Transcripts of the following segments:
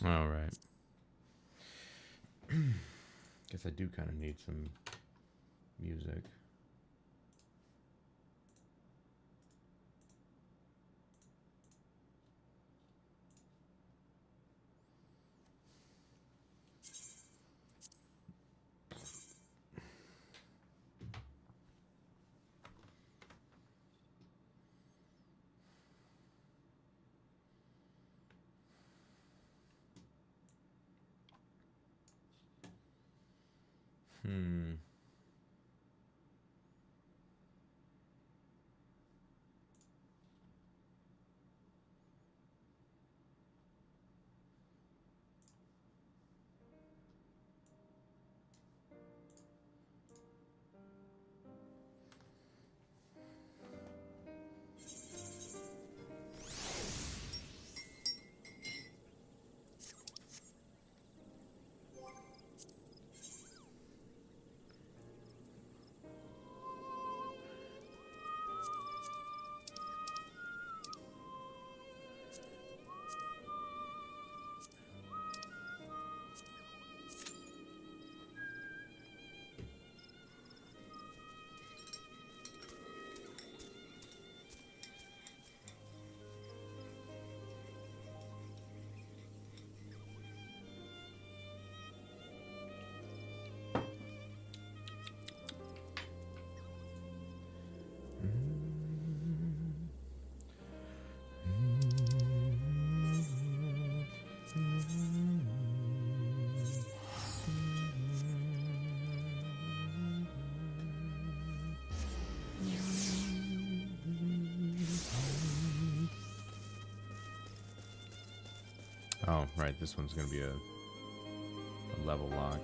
All right. Guess I do kind of need some music. Hmm. Oh, right. This one's going to be a level lock.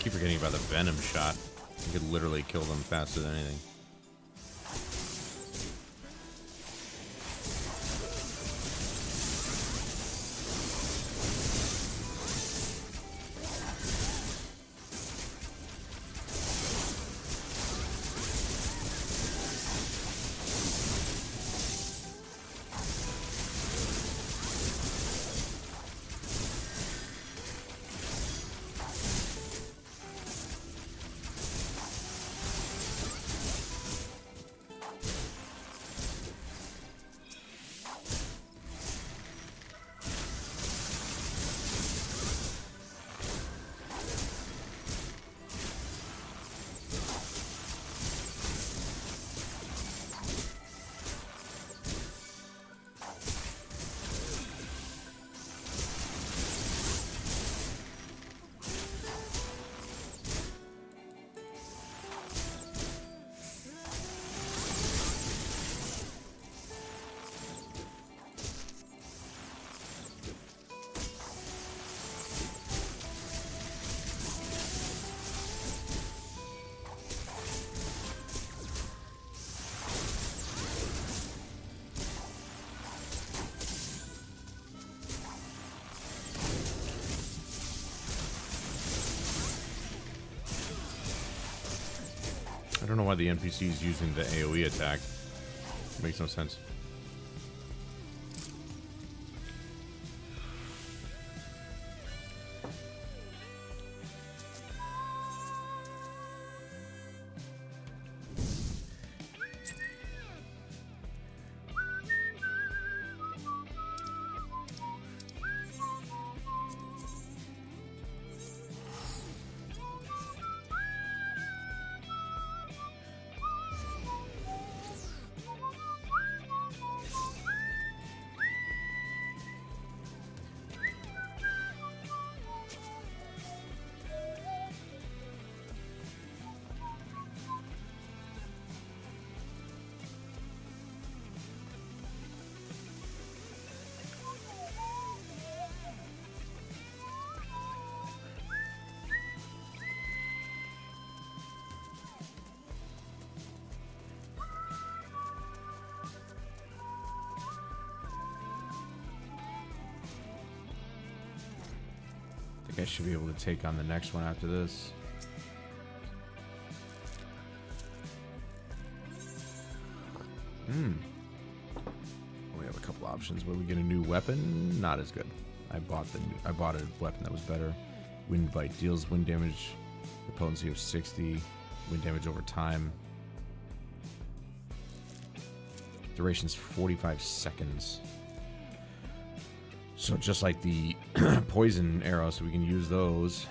keep forgetting about the venom shot. You could literally kill them faster than anything. I don't know why the NPC is using the AoE attack. Makes no sense. I think I should be able to take on the next one after this. We have a couple options. Where we get a new weapon? Not as good. I bought a weapon that was better. Wind Bite deals wind damage, the potency of 60, wind damage over time. Duration's 45 seconds. So just like the poison arrows, so we can use those.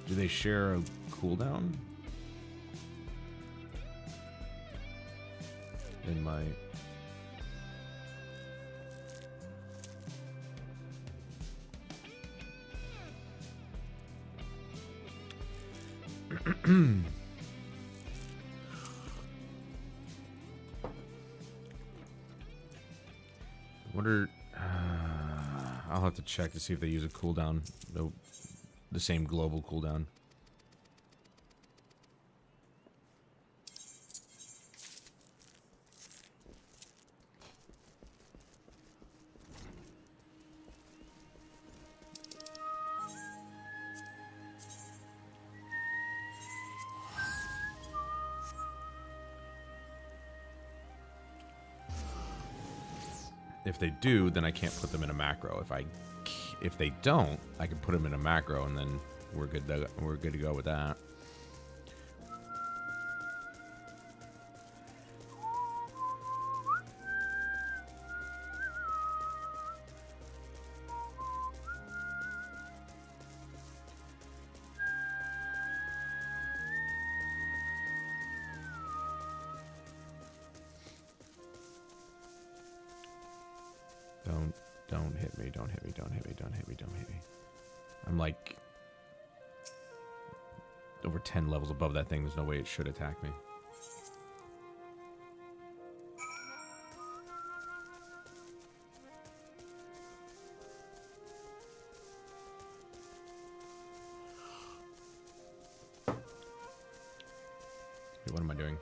Do they share a cooldown? They might. Wonder. I'll have to check to see if they use a cooldown, the same global cooldown. If they do, then I can't put them in a macro. If they don't, I can put them in a macro, and then we're good to go with that. Don't hit me, don't hit me, don't hit me, don't hit me, don't hit me. I'm like over 10 levels above that thing. There's no way it should attack me. Wait, what am I doing?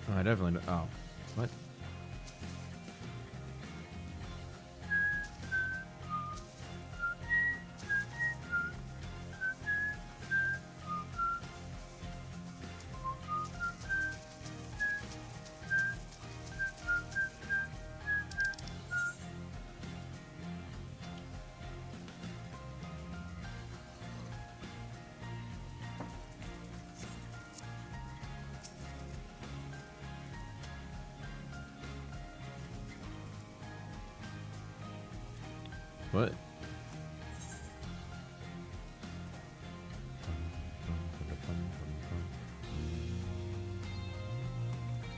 Oh, I definitely. Oh, what? What?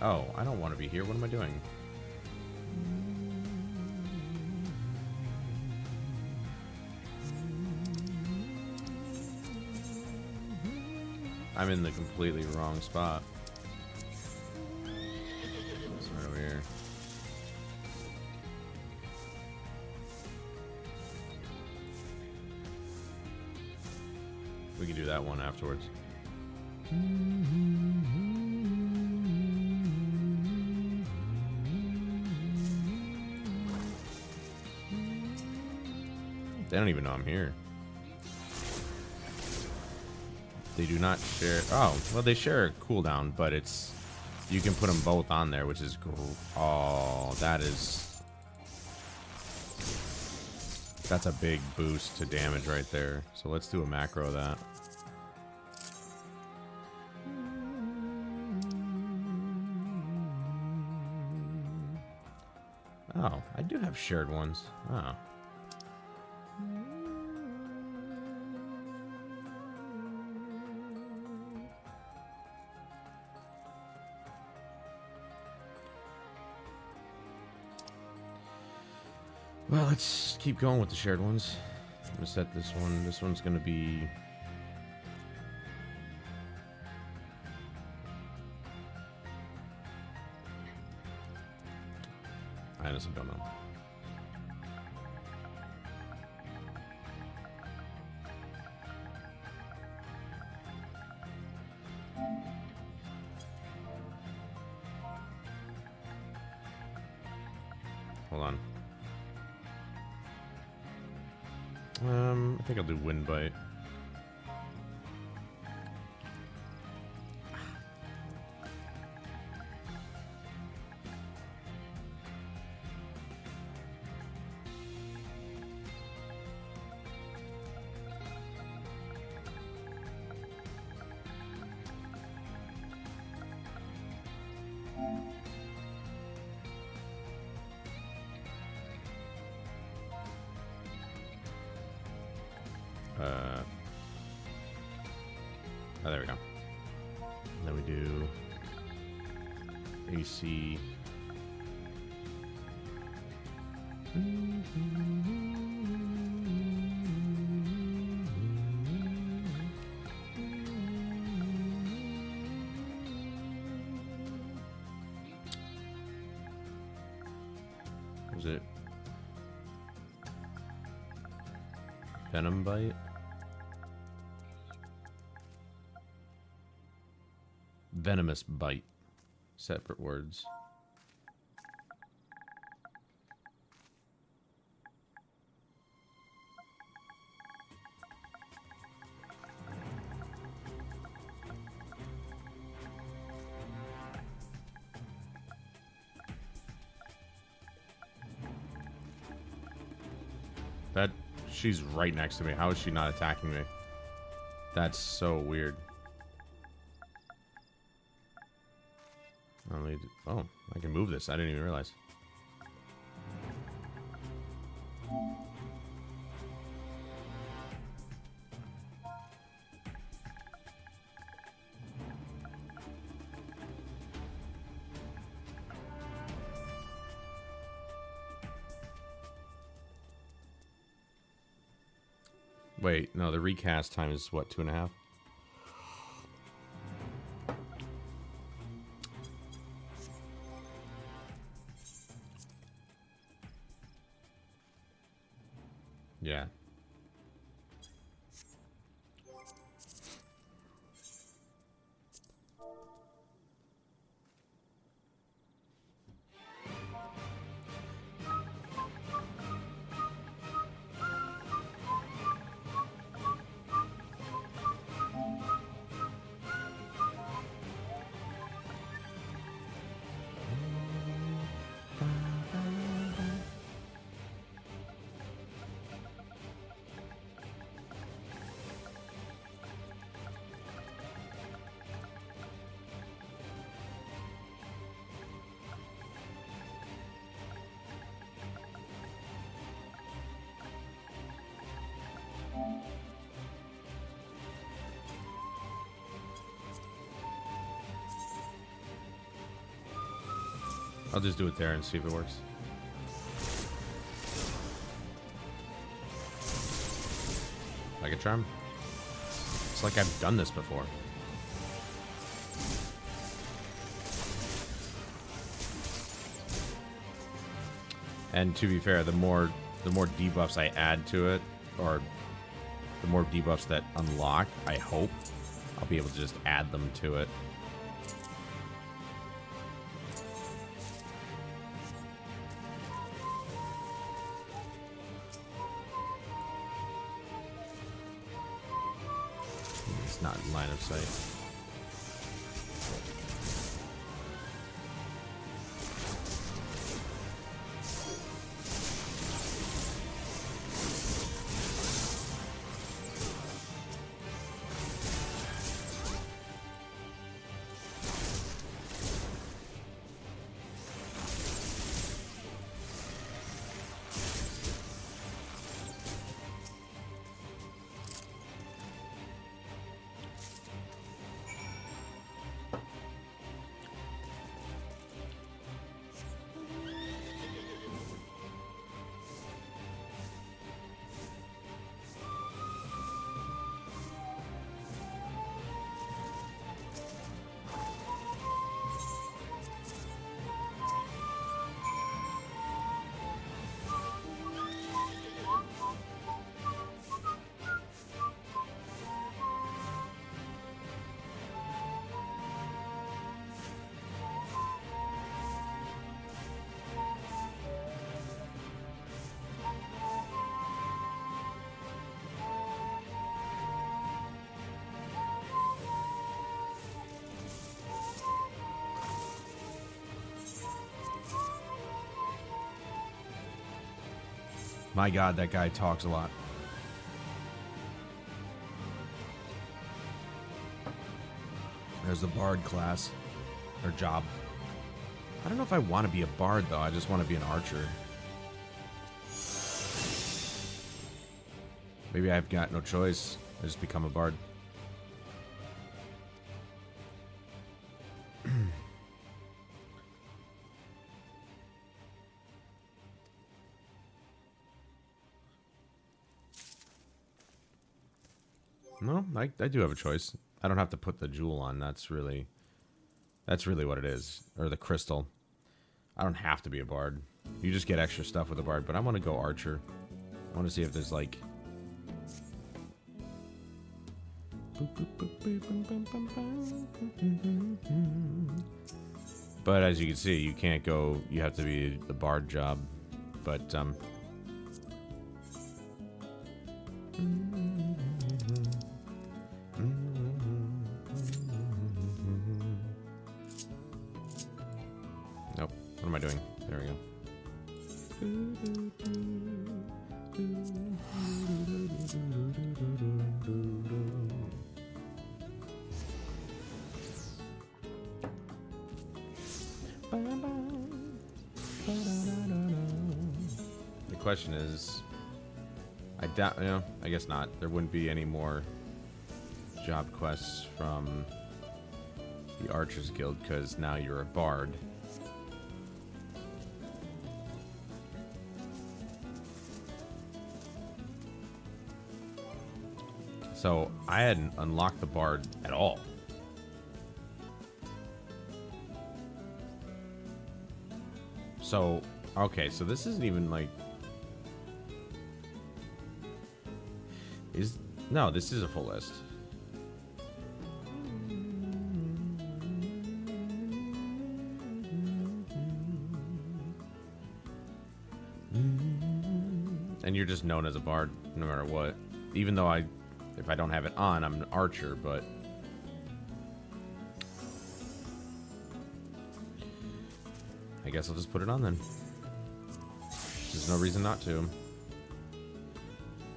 Oh, I don't want to be here. What am I doing? I'm in the completely wrong spot. It's right over here. We can do that one afterwards. They don't even know I'm here. They do not share. Oh, well, they share a cooldown, but it's. You can put them both on there, which is. Oh, that is. That's a big boost to damage right there. So let's do a macro of that. Oh, I do have shared ones. Oh. Well, let's keep going with the shared ones. I'm gonna set this one. This one's gonna be. I honestly don't know. Hold on. I think I'll do wind bite. Oh, there we go. And then we do AC. Was it Venom Bite? Venomous Bite. Separate words. That she's right next to me. How is she not attacking me? That's so weird. Oh, I can move this. I didn't even realize. Wait, no, the recast time is what, 2.5? Yeah. I'll just do it there and see if it works. Like a charm. It's like I've done this before. And to be fair, the more debuffs I add to it, or the more debuffs that unlock, I hope I'll be able to just add them to it. It's not in line of sight. My god, that guy talks a lot. There's the bard class. Or job. I don't know if I want to be a bard, though. I just want to be an archer. Maybe I've got no choice. I just become a bard. No, I do have a choice. I don't have to put the jewel on. That's really what it is. Or the crystal. I don't have to be a bard. You just get extra stuff with a bard, but I want to go archer. I want to see if there's like... But as you can see, you can't go... You have to be the bard job. But, Nope. What am I doing? There we go. question is, I doubt, you know, I guess not. There wouldn't be any more job quests from the Archers Guild because now you're a bard. So I hadn't unlocked the bard at all. So, okay, so this isn't even like... No, this is a full list. And you're just known as a bard no matter what. Even though if I don't have it on, I'm an archer, but... I guess I'll just put it on then. There's no reason not to.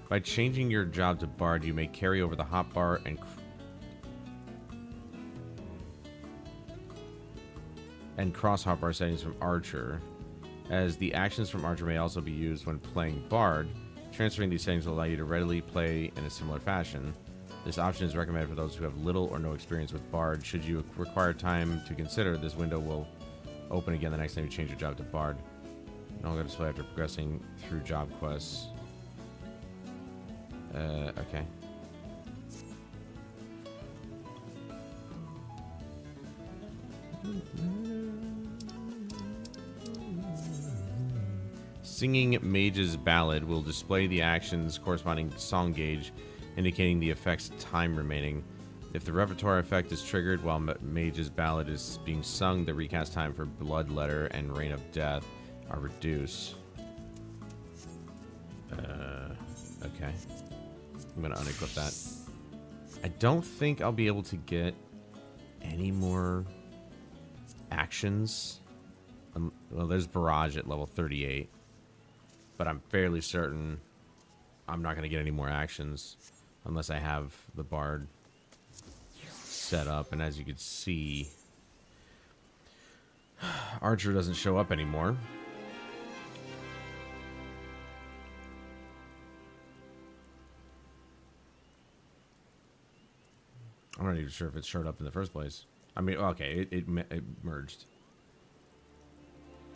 By changing your job to bard, you may carry over the hotbar and cross hotbar settings from archer, as the actions from archer may also be used when playing bard. Transferring these settings will allow you to readily play in a similar fashion. This option is recommended for those who have little or no experience with bard. Should you require time to consider, this window will open again the next time you change your job to bard. No longer display after progressing through job quests. Okay. Singing Mage's Ballad will display the actions corresponding to song gauge, indicating the effect's time remaining. If the repertoire effect is triggered while Mage's Ballad is being sung, the recast time for Blood Letter and Reign of Death are reduced. Okay. I'm going to unequip that. I don't think I'll be able to get any more actions. Well, there's Barrage at level 38. But I'm fairly certain I'm not going to get any more actions unless I have the bard set up. And as you can see, Archer doesn't show up anymore. I'm not even sure if it showed up in the first place. I mean, okay, it merged.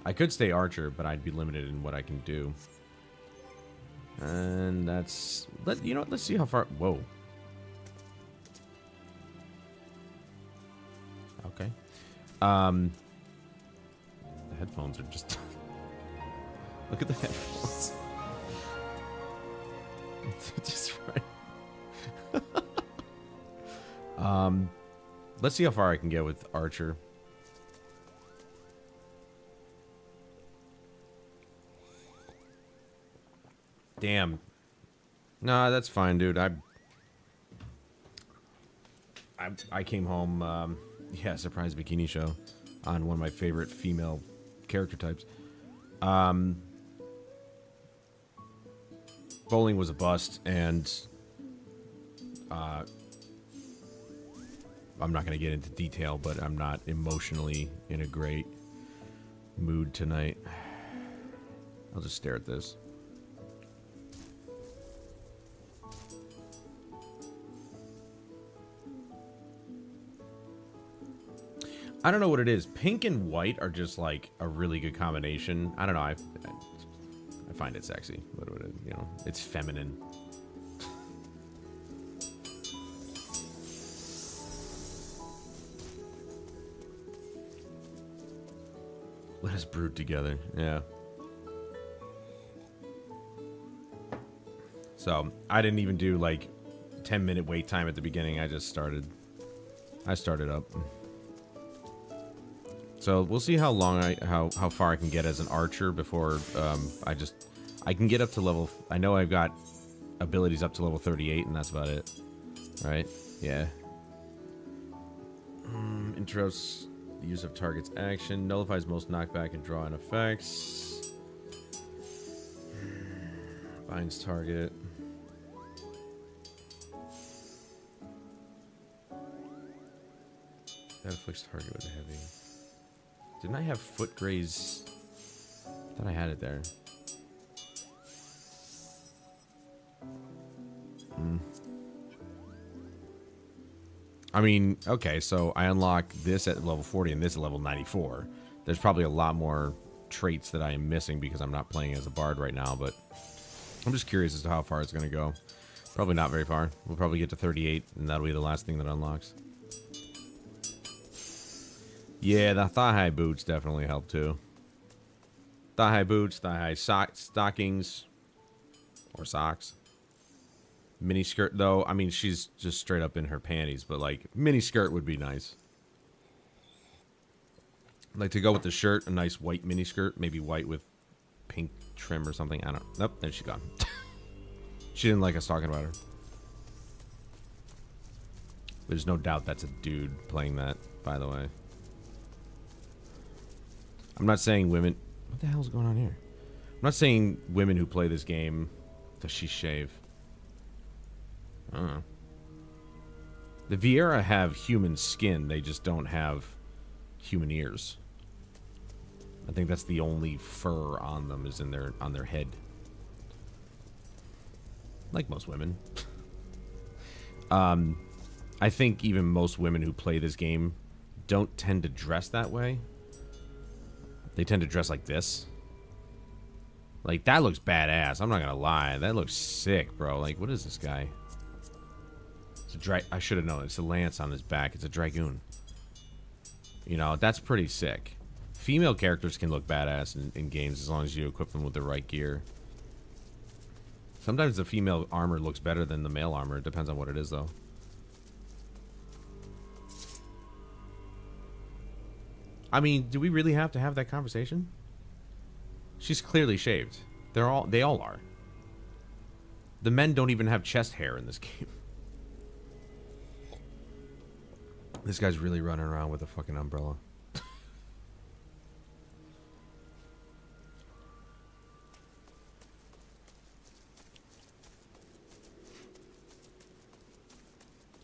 I could stay Archer, but I'd be limited in what I can do. And that's... You know what? Let's see how far... Whoa. Okay. The headphones are just... Look at the headphones. Just right. Let's see how far I can get with Archer. Damn. Nah, that's fine, dude. I came home, yeah, surprise bikini show on one of my favorite female character types. Bowling was a bust, and I'm not going to get into detail, but I'm not emotionally in a great mood tonight. I'll just stare at this. I don't know what it is. Pink and white are just like a really good combination. I don't know. I find it sexy. What you know, it's feminine. Let us brood together. Yeah. So I didn't even do like 10-minute wait time at the beginning. I just started. I started up. So we'll see how long how far I can get as an archer before I can get up to level. I know I've got abilities up to level 38, and that's about it. Right? Yeah. Interrupts the use of target's action. Nullifies most knockback and draw-in effects. Binds target. That afflicts target with a heavy. Didn't I have foot graze? I thought I had it there. I mean, okay, so I unlock this at level 40 and this at level 94. There's probably a lot more traits that I am missing because I'm not playing as a bard right now, but I'm just curious as to how far it's going to go. Probably not very far. We'll probably get to 38, and that'll be the last thing that unlocks. Yeah, the thigh-high boots definitely help, too. Thigh-high boots, thigh-high stockings, or socks. Mini skirt, though, I mean, she's just straight up in her panties, but, like, mini skirt would be nice. Like, to go with the shirt, a nice white mini skirt, maybe white with pink trim or something. I don't know. Nope, there she's gone. She didn't like us talking about her. There's no doubt that's a dude playing that, by the way. I'm not saying women... What the hell's going on here? I'm not saying women who play this game... Does she shave? I don't know. The Viera have human skin. They just don't have human ears. I think that's the only fur on them is in on their head. Like most women. I think even most women who play this game don't tend to dress that way. They tend to dress like this. Like, that looks badass. I'm not gonna lie. That looks sick, bro. Like, what is this guy? It's a I should have known. It's a lance on his back. It's a dragoon. You know, that's pretty sick. Female characters can look badass in games as long as you equip them with the right gear. Sometimes the female armor looks better than the male armor. It depends on what it is, though. I mean, do we really have to have that conversation? She's clearly shaved. They all are. The men don't even have chest hair in this game. This guy's really running around with a fucking umbrella.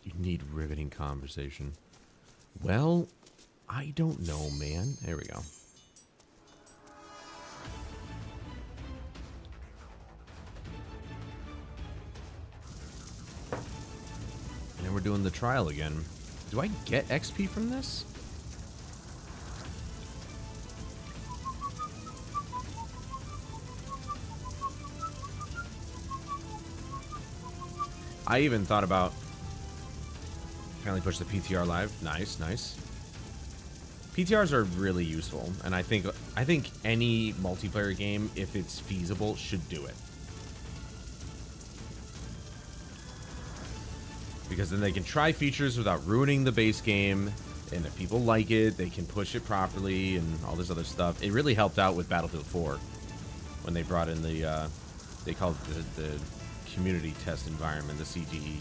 You need riveting conversation. Well, I don't know, man. There we go. And we're doing the trial again. Do I get XP from this? I even thought about... Finally push the PTR live. Nice, nice. PTRs are really useful, and I think any multiplayer game, if it's feasible, should do it. Because then they can try features without ruining the base game, and if people like it, they can push it properly and all this other stuff. It really helped out with Battlefield 4 when they brought in the, they called it the community test environment, the CGE.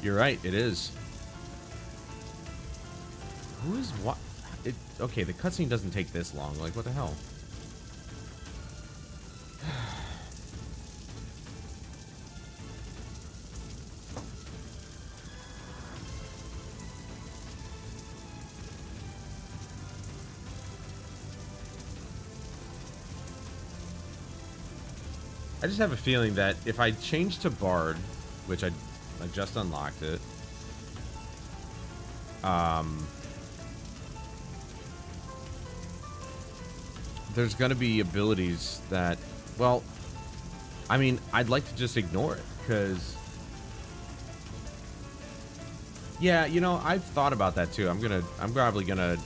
You're right, it is. Who is what? Okay, the cutscene doesn't take this long. Like, what the hell? I just have a feeling that if I change to Bard, which I just unlocked it, there's gonna be abilities that, well, I mean, I'd like to just ignore it, because, yeah, you know, I've thought about that too. I'm probably gonna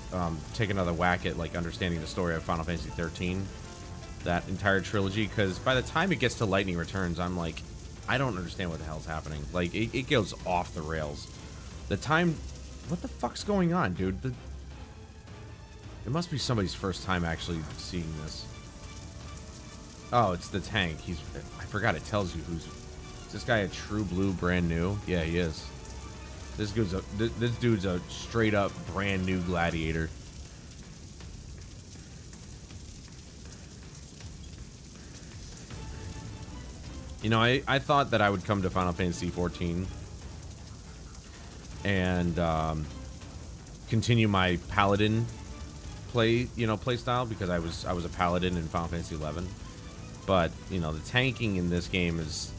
take another whack at, like, understanding the story of Final Fantasy XIII, that entire trilogy, because by the time it gets to Lightning Returns, I'm like, I don't understand what the hell's happening. Like, it goes off the rails. The time... What the fuck's going on, dude? It must be somebody's first time actually seeing this. Oh, it's the tank. I forgot it tells you who's... Is this guy a true blue brand new? Yeah, he is. This dude's a straight up brand new gladiator. You know, I thought that I would come to Final Fantasy XIV and continue my paladin play style, because I was a paladin in Final Fantasy XI. But, you know, the tanking in this game is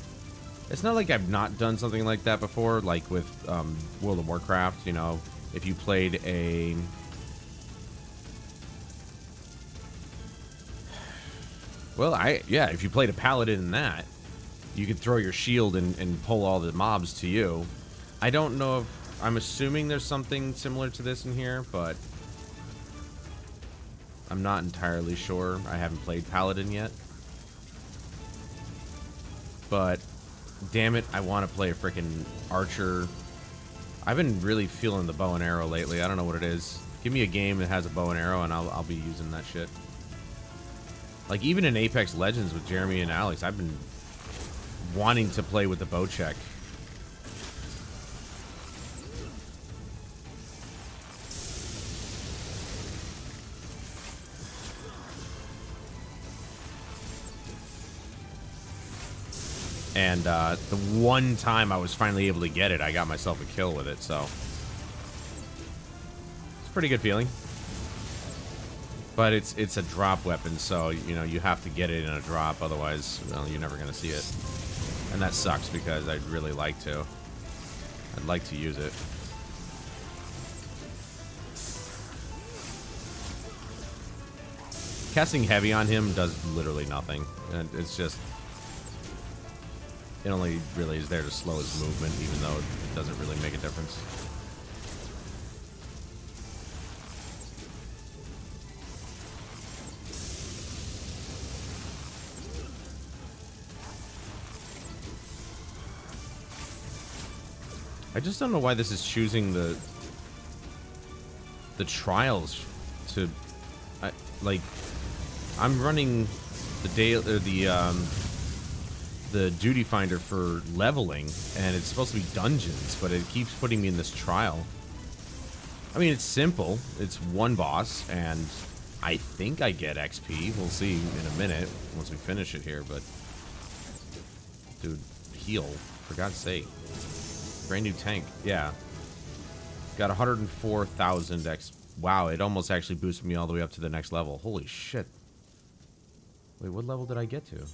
It's not like I've not done something like that before, like with World of Warcraft, you know, if you played a... Well, yeah, if you played a paladin in that, you could throw your shield and pull all the mobs to you. I don't know if... I'm assuming there's something similar to this in here, but I'm not entirely sure. I haven't played paladin yet. But damn it, I want to play a freaking archer. I've been really feeling the bow and arrow lately. I don't know what it is. Give me a game that has a bow and arrow, and I'll be using that shit. Like, even in Apex Legends with Jeremy and Alex, I've been wanting to play with the bow check. And the one time I was finally able to get it, I got myself a kill with it, so it's a pretty good feeling. But it's a drop weapon, so, you know, you have to get it in a drop, otherwise, well, you're never going to see it. And that sucks, because I'd really like to. I'd like to use it. Casting heavy on him does literally nothing. And it's just... It only really is there to slow his movement, even though it doesn't really make a difference. I just don't know why this is choosing the trials to, like, I'm running the the duty finder for leveling, and it's supposed to be dungeons, but it keeps putting me in this trial. I mean, it's simple. It's one boss, and I think I get XP. We'll see in a minute once we finish it here, but dude, heal, for God's sake. Brand new tank. Yeah. Got 104,000 X. Wow, it almost actually boosted me all the way up to the next level. Holy shit. Wait, what level did I get to?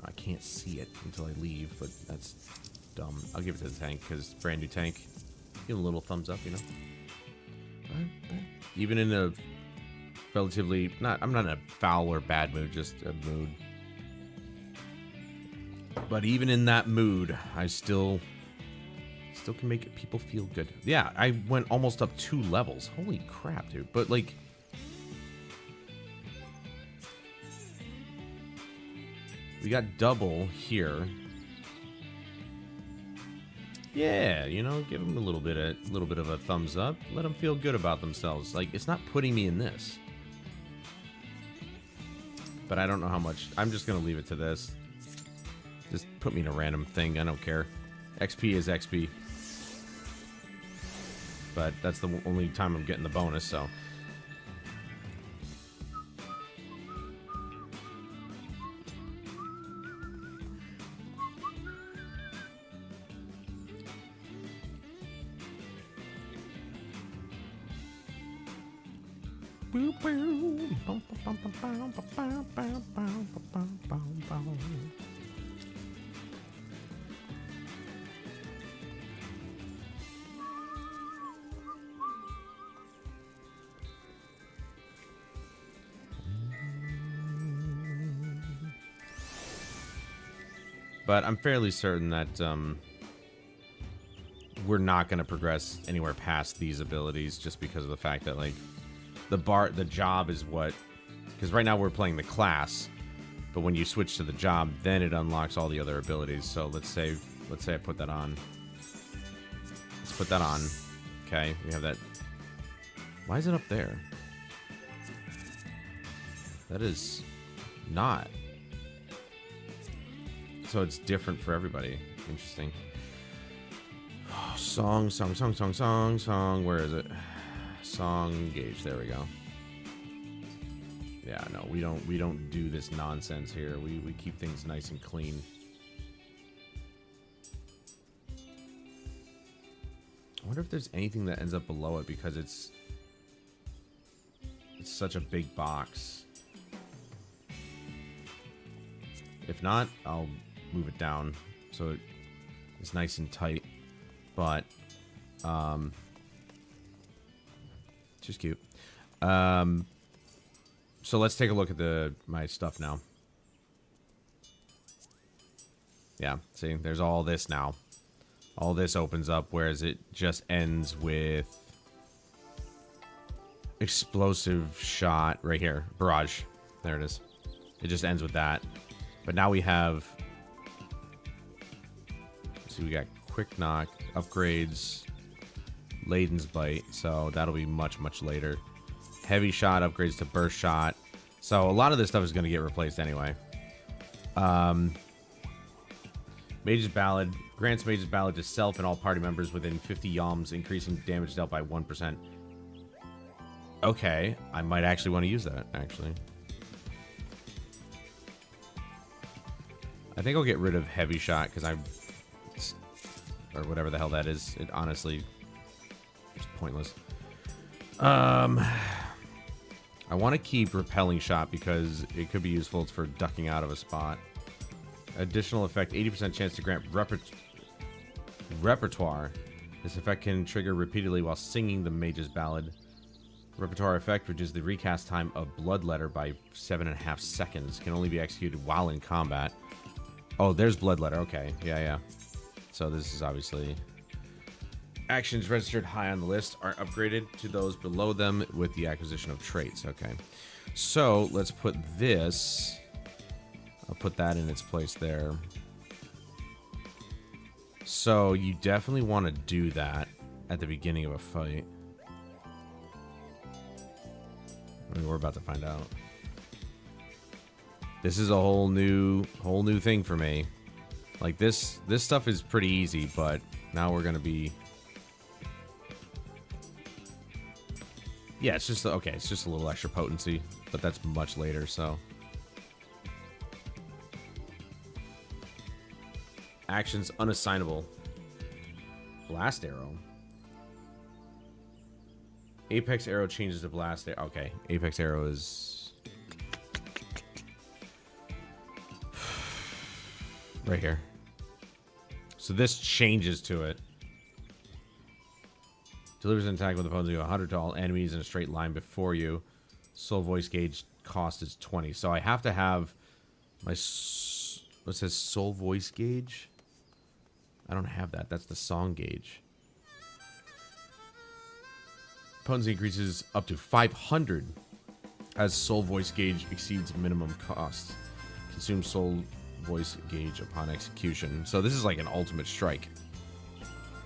Oh, I can't see it until I leave, but that's dumb. I'll give it to the tank, because brand new tank. Give him a little thumbs up, you know? Even in a relatively... I'm not in a foul or bad mood, just a mood. But even in that mood, I still can make people feel good. Yeah, I went almost up 2 levels. Holy crap, dude. But, like... We got double here. Yeah, you know, give them a little bit of a thumbs up. Let them feel good about themselves. Like, it's not putting me in this. But I don't know how much. I'm just gonna leave it to this. Just put me in a random thing. I don't care. XP is XP. But that's the only time I'm getting the bonus, so. But I'm fairly certain that we're not going to progress anywhere past these abilities, just because of the fact that, like, the job is what... Because right now we're playing the class, but when you switch to the job, then it unlocks all the other abilities. So let's say I put that on. Let's put that on. Okay, we have that. Why is it up there? That is not. So it's different for everybody. Interesting. Song. Where is it? Song gauge. There we go. Yeah, no, we don't do this nonsense here. We keep things nice and clean. I wonder if there's anything that ends up below it, because it's such a big box. If not, I'll move it down so it's nice and tight. But, she's cute. So let's take a look at my stuff now. Yeah, see, there's all this now. All this opens up, whereas it just ends with explosive shot right here. Barrage. There it is. It just ends with that. But now we have... See, we got quick knock, upgrades, Layden's Bite. So that'll be much, much later. Heavy shot upgrades to burst shot. So a lot of this stuff is going to get replaced anyway. Mage's Ballad. Grants Mage's Ballad to self and all party members within 50 yalms, increasing damage dealt by 1%. Okay, I might actually want to use that, actually. I think I'll get rid of Heavy Shot, because or whatever the hell that is. It honestly is pointless. I want to keep Repelling Shot, because it could be useful for ducking out of a spot. Additional effect, 80% chance to grant repertoire. This effect can trigger repeatedly while singing the Mage's Ballad. Repertoire effect reduces the recast time of Bloodletter by 7.5 seconds. Can only be executed while in combat. Oh, there's Bloodletter. Okay, yeah. So this is obviously... Actions registered high on the list are upgraded to those below them with the acquisition of traits. Okay. So let's put this... I'll put that in its place there. So you definitely want to do that at the beginning of a fight. I mean, we're about to find out. This is a whole new thing for me. Like this stuff is pretty easy, but now we're gonna be. Yeah, it's just okay. It's just a little extra potency, but that's much later. So. Actions unassignable. Blast Arrow. Apex Arrow changes to Blast Arrow. Okay, Apex Arrow is... right here. So this changes to it. Delivers an attack with a potency of 100 to all enemies in a straight line before you. Soul Voice gauge cost is 20. So I have to have my... What says Soul Voice gauge? I don't have that. That's the song gauge. Potency increases up to 500 as Soul Voice gauge exceeds minimum cost. Consume Soul Voice gauge upon execution. So this is like an ultimate strike.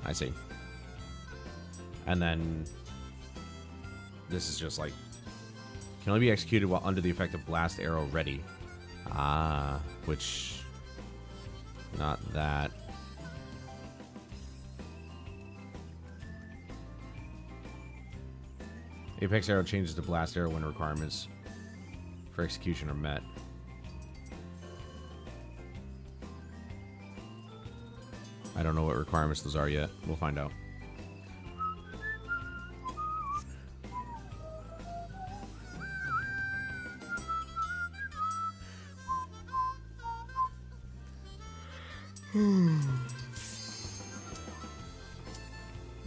I see. And then this is just like can only be executed while under the effect of Blast Arrow ready. Ah, which not that. Apex Arrow changes to Blast Arrow when requirements for execution are met. I don't know what requirements those are yet. We'll find out.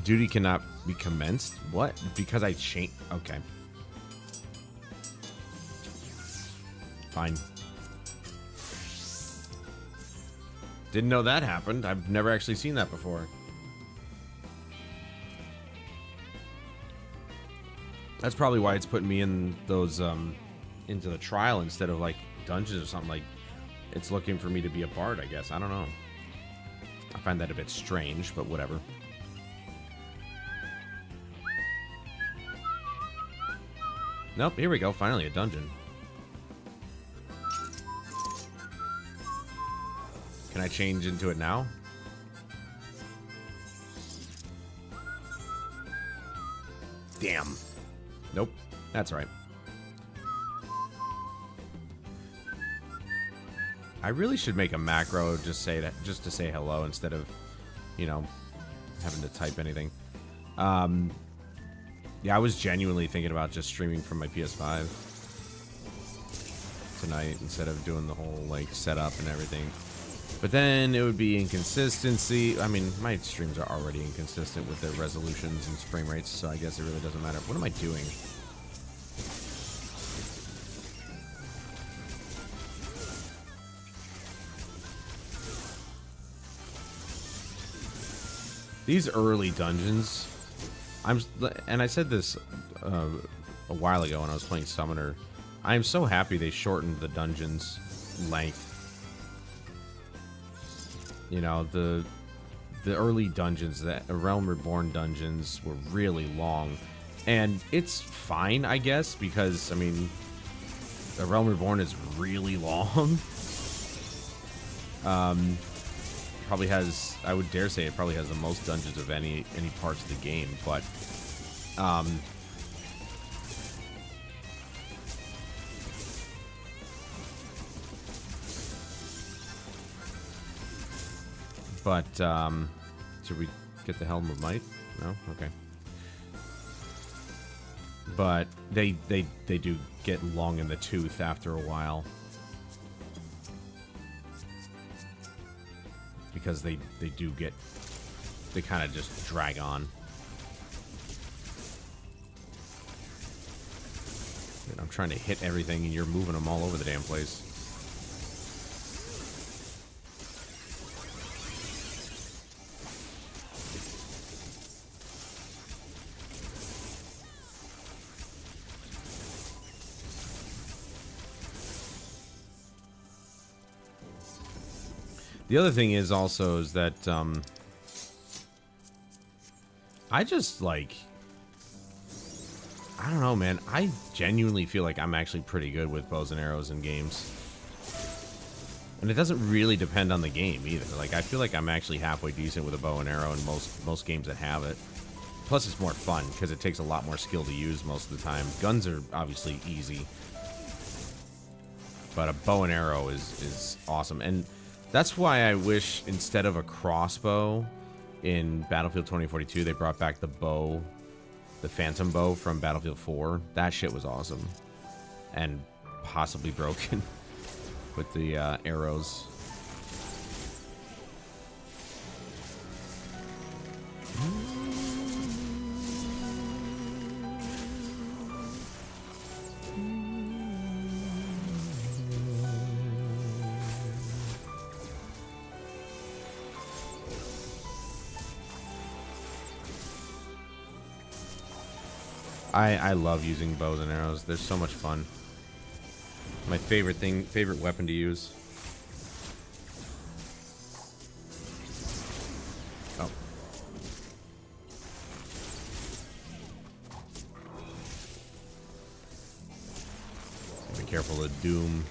Duty cannot be commenced? What? Because I changed... Okay. Fine. Didn't know that happened. I've never actually seen that before. That's probably why it's putting me in those, into the trial instead of, like, dungeons or something. Like, it's looking for me to be a bard, I guess. I don't know. I find that a bit strange, but whatever. Nope, here we go. Finally, a dungeon. Can I change into it now? Damn. Nope. That's right. I really should make a macro just to say hello instead of, you know, having to type anything. Yeah, I was genuinely thinking about just streaming from my PS5 tonight instead of doing the whole, like, setup and everything. But then it would be inconsistency. I mean, my streams are already inconsistent with their resolutions and frame rates, so I guess it really doesn't matter. What am I doing? These early dungeons, and I said this a while ago when I was playing Summoner, I'm so happy they shortened the dungeon's length. You know, the early dungeons, the Realm Reborn dungeons were really long. And it's fine, I guess, because, I mean, the Realm Reborn is really long. Probably has, I would dare say it probably has the most dungeons of any parts of the game, but should we get the Helm of Might? No? Okay. But they do get long in the tooth after a while. Because they do get, they kind of just drag on. And I'm trying to hit everything and you're moving them all over the damn place. The other thing is also is that I just like, I don't know, man. I genuinely feel like I'm actually pretty good with bows and arrows in games. And it doesn't really depend on the game either. Like, I feel like I'm actually halfway decent with a bow and arrow in most games that have it. Plus, it's more fun because it takes a lot more skill to use most of the time. Guns are obviously easy. But a bow and arrow is awesome. And that's why I wish instead of a crossbow in Battlefield 2042, they brought back the bow, the Phantom bow from Battlefield 4. That shit was awesome. And possibly broken with the arrows. I love using bows and arrows. They're so much fun. My favorite weapon to use. Oh. Be careful of Doom.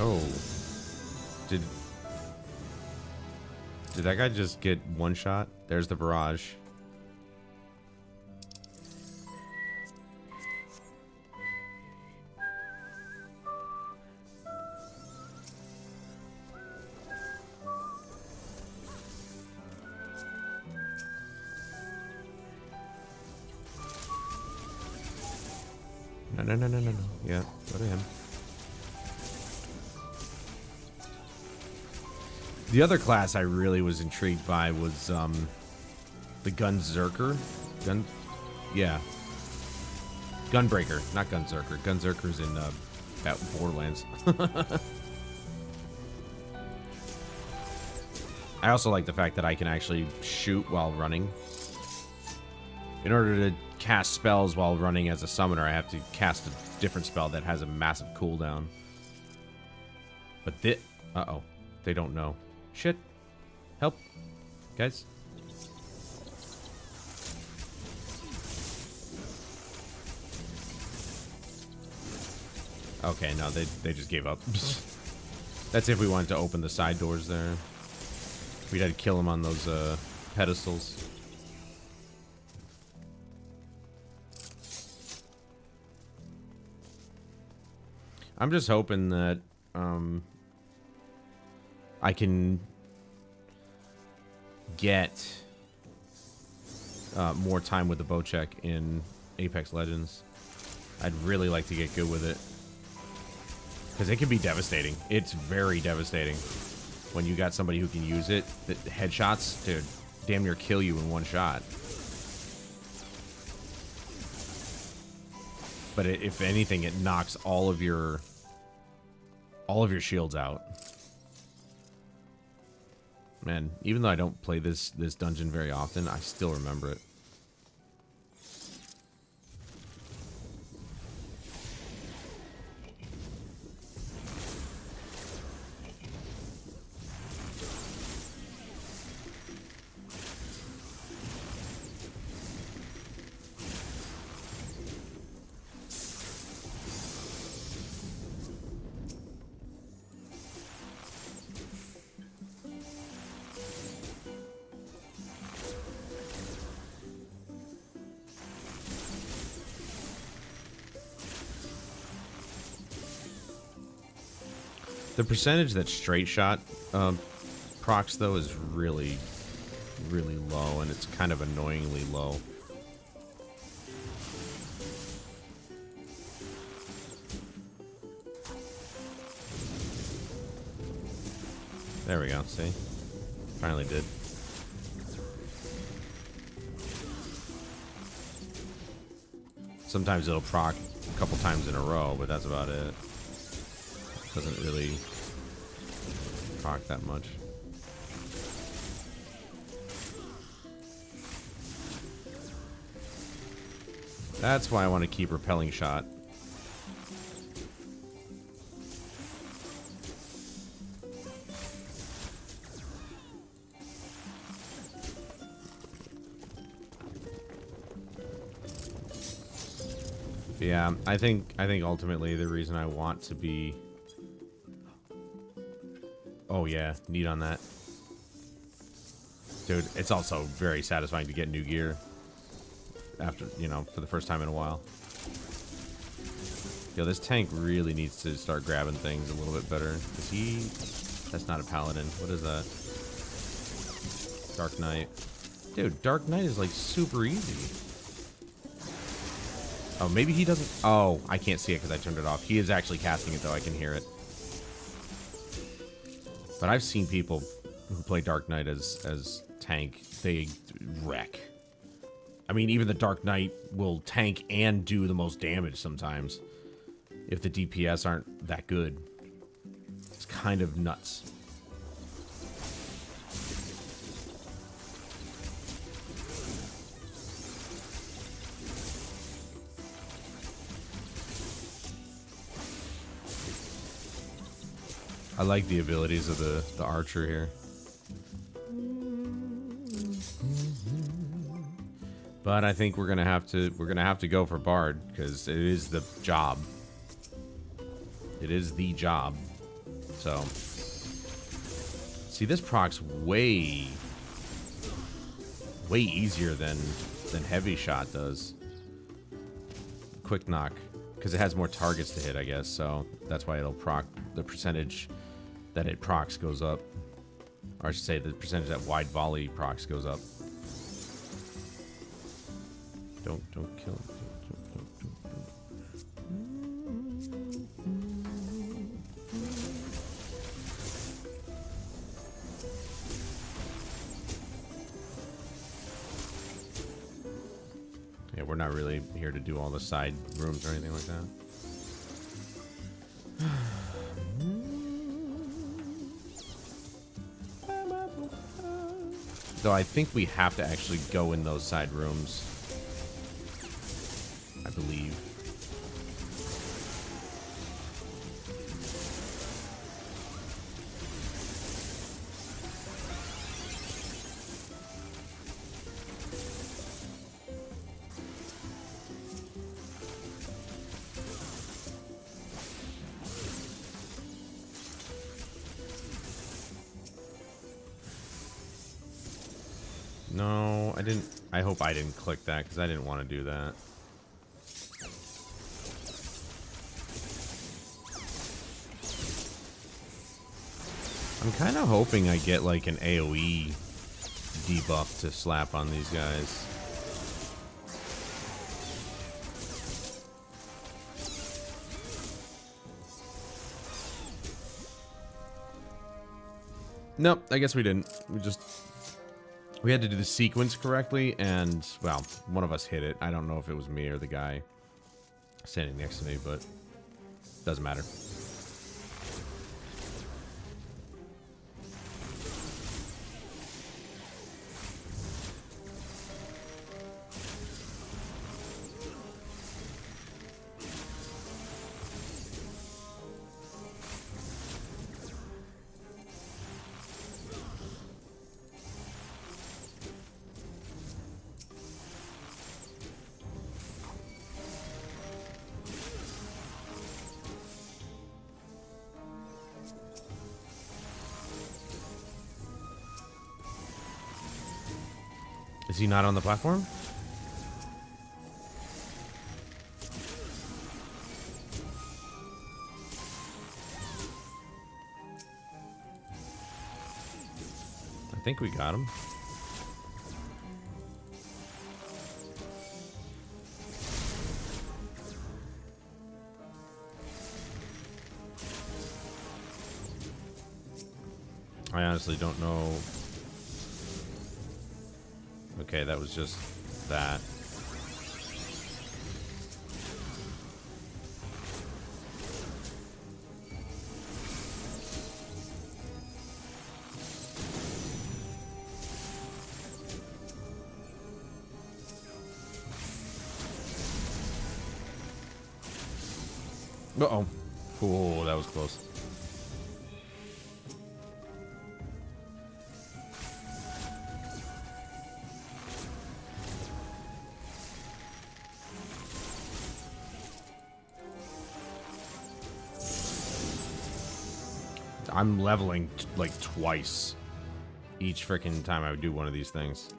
Oh. Did that guy just get one shot? There's the barrage. No. Yeah, go to him. The other class I really was intrigued by was the Gunzerker. Yeah. Gunbreaker, not Gunzerker. Gunzerker's in Borderlands. I also like the fact that I can actually shoot while running. In order to cast spells while running as a summoner, I have to cast a different spell that has a massive cooldown. But uh-oh. They don't know. Shit. Help. Guys. Okay, no, they just gave up. That's if we wanted to open the side doors there. We'd had to kill him on those pedestals. I'm just hoping that I can get more time with the bow check in Apex Legends. I'd really like to get good with it. Because it can be devastating. It's very devastating when you got somebody who can use it. The headshots to damn near kill you in one shot. But if anything, it knocks all of your shields out. Man, even though I don't play this dungeon very often, I still remember it. The percentage that straight shot procs, though, is really, really low, and it's kind of annoyingly low. There we go, see? Finally did. Sometimes it'll proc a couple times in a row, but that's about it. Doesn't really proc that much. That's why I want to keep repelling shot. Yeah, I think ultimately the reason I want to be... Oh yeah, neat on that. Dude, it's also very satisfying to get new gear after, you know, for the first time in a while. Yo, this tank really needs to start grabbing things a little bit better. Is he... That's not a paladin. What is that? Dark Knight. Dude, Dark Knight is like super easy. Oh, maybe he doesn't... Oh, I can't see it because I turned it off. He is actually casting it, though. I can hear it. But I've seen people who play Dark Knight as tank. They wreck. I mean, even the Dark Knight will tank and do the most damage sometimes. If the DPS aren't that good. It's kind of nuts. I like the abilities of the archer here. But I think we're gonna have to go for Bard, because it is the job. It is the job. So see, this proc's way easier than heavy shot does. Quick knock, because it has more targets to hit, I guess, so that's why it'll proc. The percentage that it procs goes up. Or I should say the percentage that wide volley procs goes up. Don't kill him. Yeah, we're not really here to do all the side rooms or anything like that. Though I think we have to actually go in those side rooms. I believe. No, I didn't. I hope I didn't click that because I didn't want to do that. I'm kind of hoping I get like an AoE debuff to slap on these guys. Nope, I guess we didn't. We had to do the sequence correctly, and, well, one of us hit it. I don't know if it was me or the guy standing next to me, but doesn't matter. Is he not on the platform? I think we got him. I honestly don't know. Okay, that was just that. Uh-oh. Oh, that was close. I'm leveling like twice each freaking time I would do one of these things.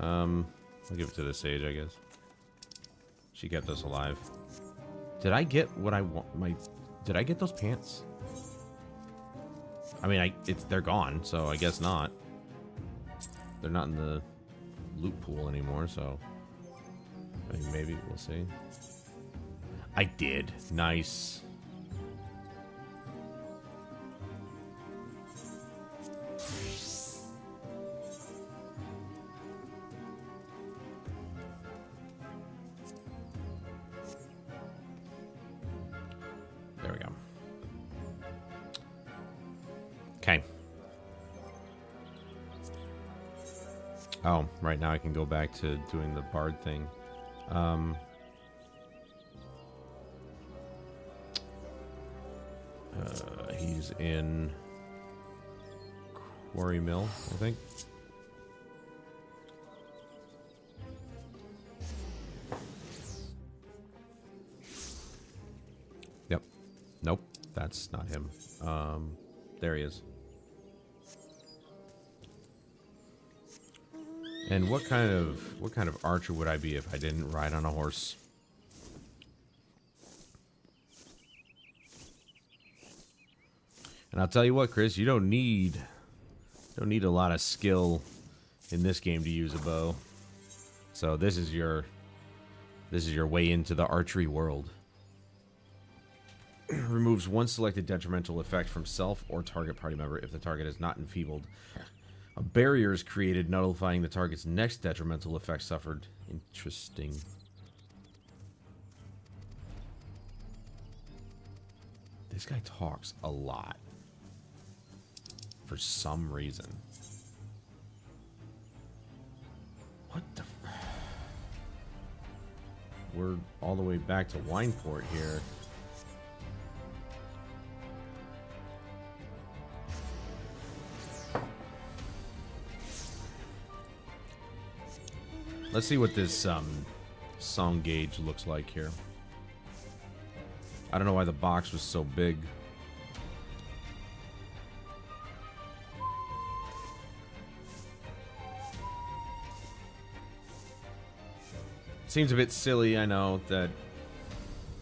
I'll give it to this sage, I guess. She kept us alive. Did I get what I want? Did I get those pants? I mean, they're gone, so I guess not. They're not in the loot pool anymore, so I mean, maybe we'll see. I did. Nice. There we go. Okay. Oh, right now I can go back to doing the bard thing. He's in Quarry Mill, I think. Yep. Nope, that's not him. There he is. And what kind of archer would I be if I didn't ride on a horse? And I'll tell you what, Chris, you don't need a lot of skill in this game to use a bow. So this is your way into the archery world. Removes one selected detrimental effect from self or target party member if the target is not enfeebled. A barrier is created, nullifying the target's next detrimental effect suffered. Interesting. This guy talks a lot. For some reason. What the... We're all the way back to Wineport here. Let's see what this song gauge looks like here. I don't know why the box was so big. Seems a bit silly, I know, that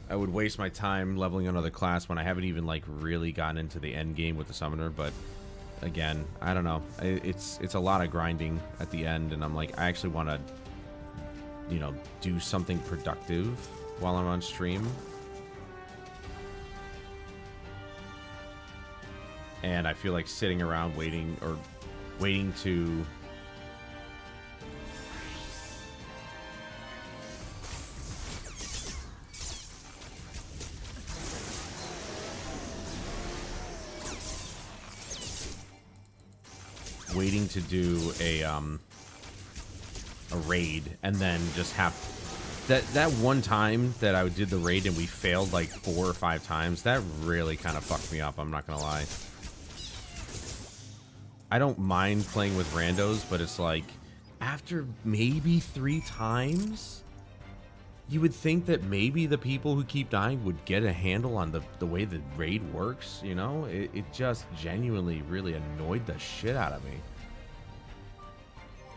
I would waste my time leveling another class when I haven't even, like, really gotten into the end game with the summoner, but again, I don't know. It's a lot of grinding at the end, and I'm like, I actually want to, you know, do something productive while I'm on stream. And I feel like sitting around waiting to do a raid and then just have that one time that I did the raid and we failed like 4 or 5 times. That really kind of fucked me up, I'm not gonna lie. I don't mind playing with randos, but it's like after maybe 3 times, you would think that maybe the people who keep dying would get a handle on the way the raid works, you know? It just genuinely really annoyed the shit out of me.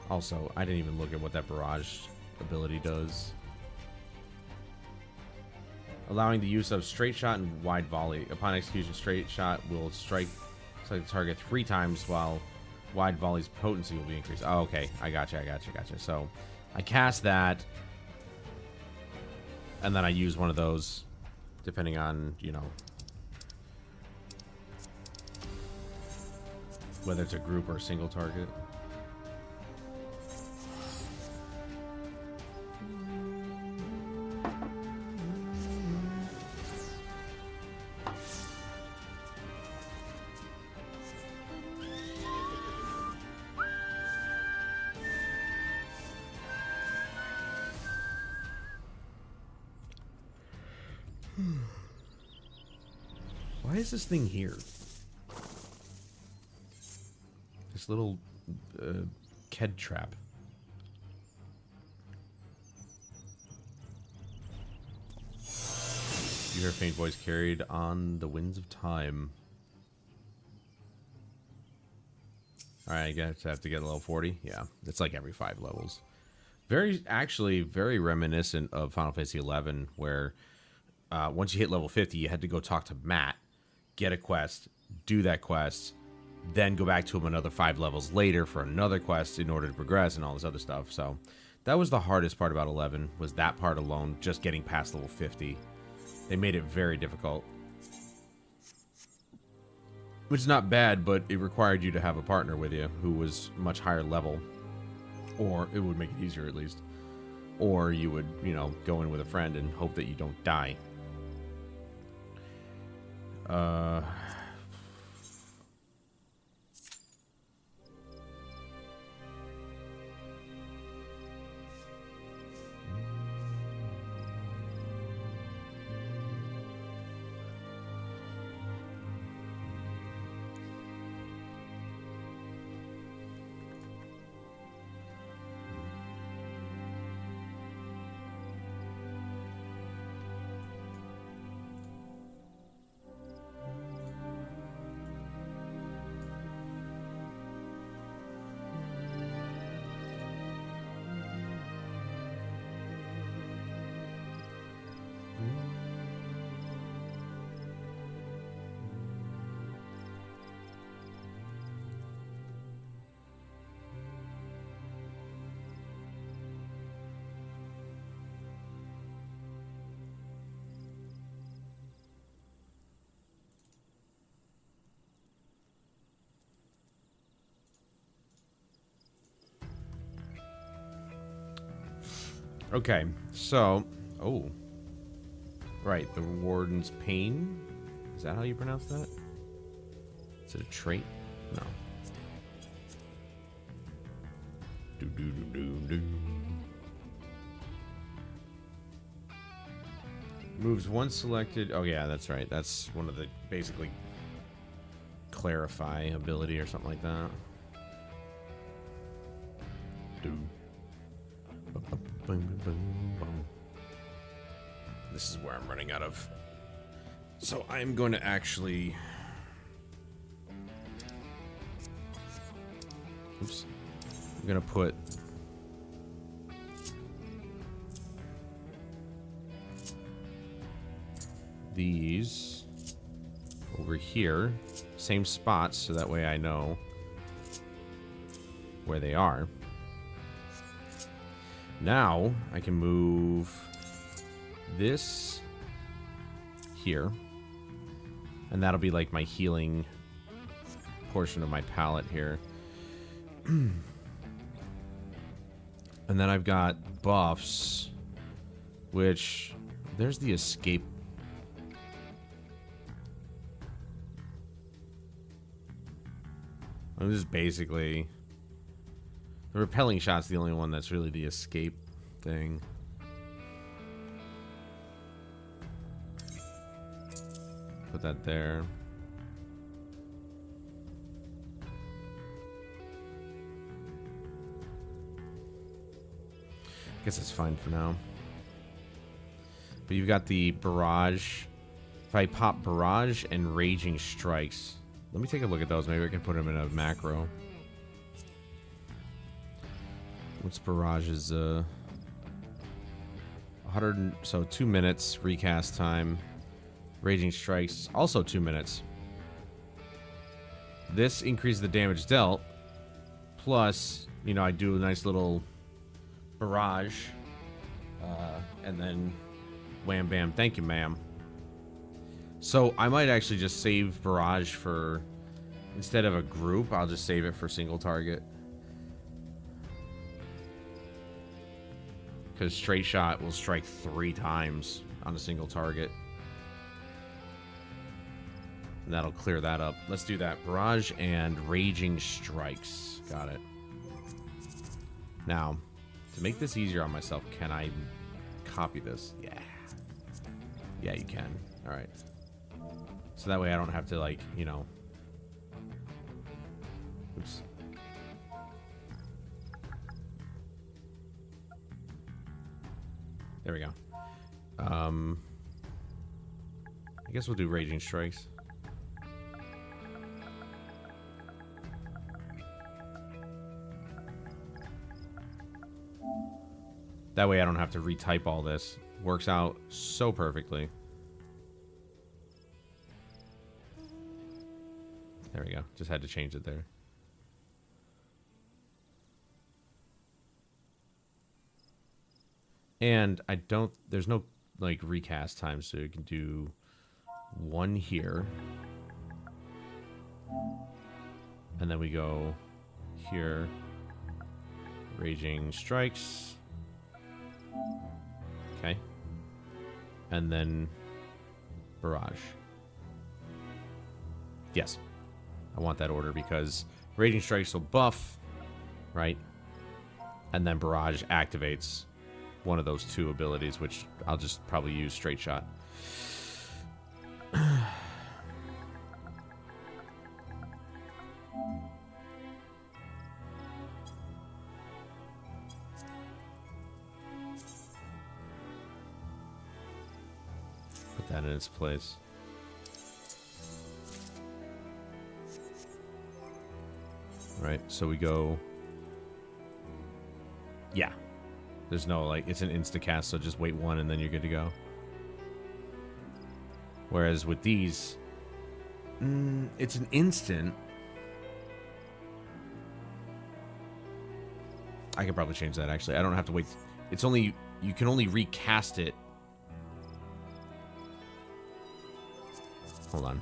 Also, I didn't even look at what that barrage ability does. Allowing the use of straight shot and wide volley. Upon execution, straight shot will strike the target 3 times, while wide volley's potency will be increased. Oh, okay. I gotcha. So, I cast that, and then I use one of those, depending on, you know, whether it's a group or a single target. Why is this thing here? This little Ked trap. You hear a faint voice carried on the winds of time. Alright, I guess I have to get a level 40. Yeah, it's like every 5 levels. Actually, very reminiscent of Final Fantasy XI, where once you hit level 50, you had to go talk to Matt, get a quest, do that quest, then go back to him another 5 levels later for another quest in order to progress and all this other stuff. So that was the hardest part about 11, was that part alone, just getting past level 50. They made it very difficult. Which is not bad, but it required you to have a partner with you who was much higher level. Or it would make it easier, at least. Or you would, you know, go in with a friend and hope that you don't die. Okay, so... Oh. Right, the Warden's Pain? Is that how you pronounce that? Is it a trait? No. Do-do-do-do-do. Moves once selected... Oh, yeah, that's right. That's one of the, basically, clarify ability or something like that. Do. This is where I'm running out of. So I'm going to actually. Oops. I'm going to put these over here. Same spots, so that way I know where they are. Now, I can move this here. And that'll be like my healing portion of my palette here. And then I've got buffs, which there's the escape. This is basically the repelling shot's the only one that's really the escape thing. Put that there. I guess it's fine for now. But you've got the barrage. If I pop barrage and raging strikes, let me take a look at those. Maybe I can put them in a macro. What's barrage's 100, so 2 minutes recast time. Raging strikes also 2 minutes. This increases the damage dealt. Plus, you know, I do a nice little barrage, and then wham bam, thank you ma'am. So I might actually just save barrage for, instead of a group, I'll just save it for single target, because straight shot will strike 3 times on a single target, and that'll clear that up. Let's do that. Barrage and raging strikes. Got it. Now, to make this easier on myself, can I copy this? Yeah. Yeah, you can. All right. So that way I don't have to, like, you know. Oops. There we go. I guess we'll do raging strikes. That way I don't have to retype all this. Works out so perfectly. There we go. Just had to change it there. And I don't, there's no like recast time, so you can do 1 here. And then we go here. Raging strikes. Okay. And then barrage. Yes. I want that order because raging strikes will buff, right? And then barrage activates one of those 2 abilities, which I'll just probably use straight shot. That in its place. Right, so we go. Yeah. There's no, like, it's an insta-cast, so just wait 1 and then you're good to go. Whereas with these, it's an instant. I could probably change that, actually. I don't have to wait. It's only, you can only recast it. Hold on.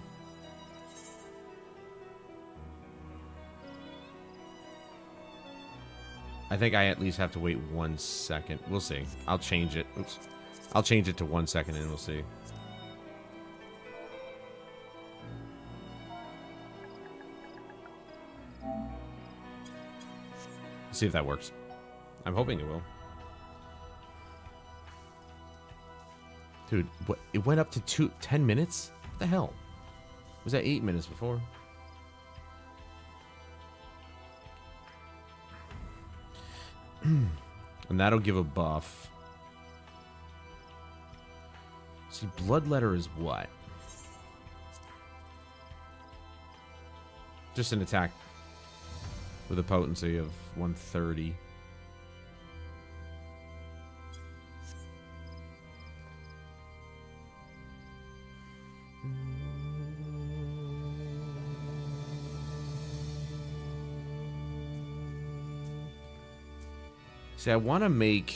I think I at least have to wait 1 second. We'll see. I'll change it. Oops. I'll change it to 1 second and we'll see. See if that works. I'm hoping it will. Dude, what? It went up to 10 minutes? What the hell? Was that 8 minutes before? And that'll give a buff. See, Bloodletter is what? Just an attack with a potency of 130. See, I want to make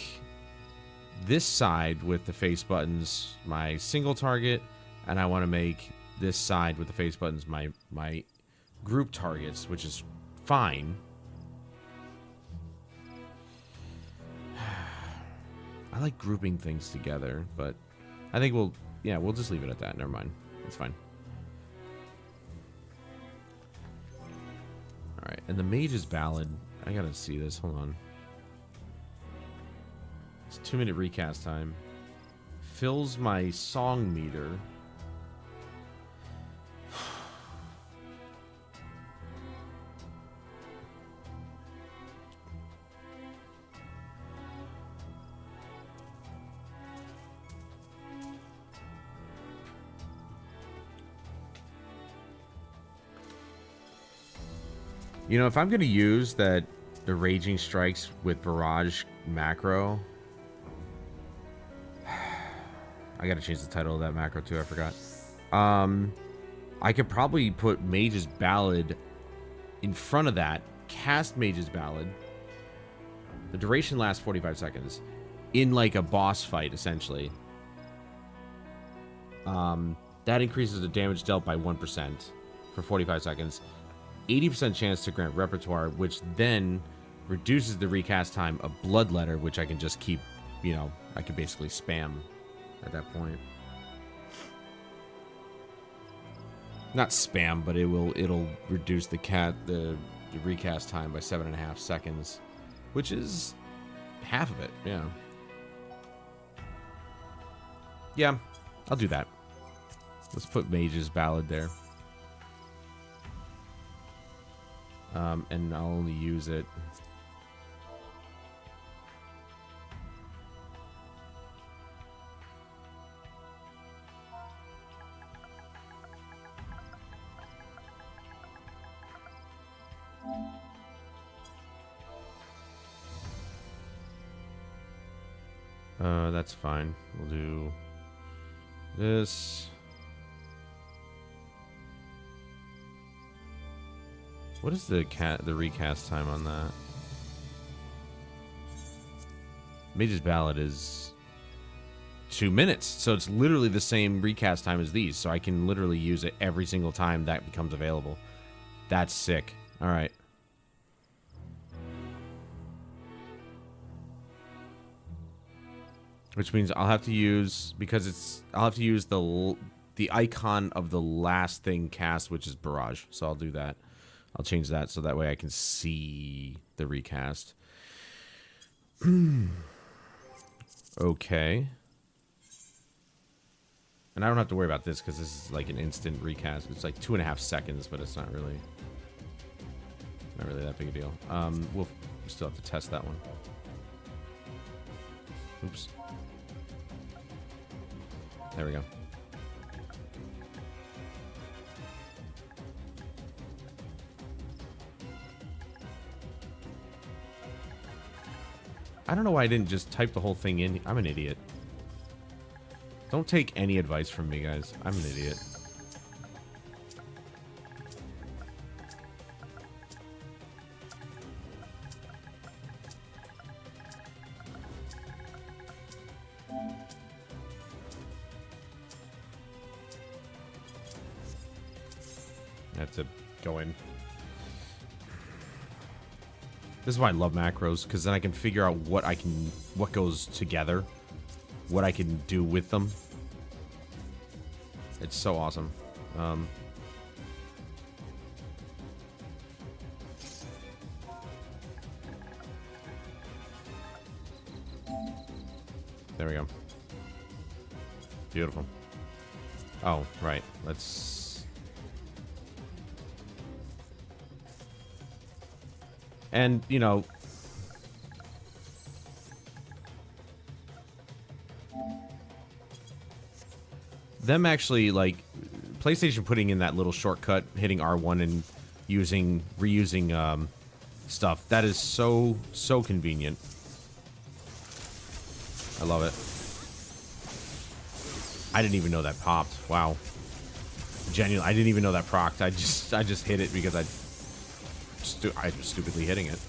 this side with the face buttons my single target, and I want to make this side with the face buttons my group targets, which is fine. I like grouping things together, but I think we'll just leave it at that. Never mind. It's fine. Alright, and the Mage's Ballad. I gotta see this. Hold on. It's 2-minute recast time. Fills my song meter. You know, if I'm going to use the Raging Strikes with Barrage macro, I got to change the title of that macro too, I forgot. I could probably put Mage's Ballad in front of that, cast Mage's Ballad. The duration lasts 45 seconds in like a boss fight, essentially. That increases the damage dealt by 1% for 45 seconds. 80% chance to grant repertoire, which then reduces the recast time of Bloodletter, which I can just keep, you know, I can basically spam at that point. Not spam, but it'll reduce the recast time by 7.5 seconds, which is half of it. Yeah. Yeah, I'll do that. Let's put Mage's Ballad there. And I'll only use it. That's fine. We'll do this. What is the recast time on that? Mage's Ballad is 2 minutes, so it's literally the same recast time as these, so I can literally use it every single time that becomes available. That's sick. All right. Which means I'll have to use, because I'll have to use the icon of the last thing cast, which is Barrage. So I'll do that. I'll change that so that way I can see the recast. Okay. And I don't have to worry about this because this is like an instant recast. It's like 2.5 seconds, but it's not really that big a deal. We'll still have to test that one. Oops. There we go. I don't know why I didn't just type the whole thing in. I'm an idiot. Don't take any advice from me, guys. I'm an idiot. I have to go in. This is why I love macros, because then I can figure out what goes together, what I can do with them. It's so awesome. There we go. Beautiful. Oh, right. Let's... And, you know... them actually, like... PlayStation putting in that little shortcut, hitting R1 and reusing stuff. That is so convenient. I love it. I didn't even know that popped. Wow. Genuinely, I didn't even know that procced. I just hit it because I was stupidly hitting it.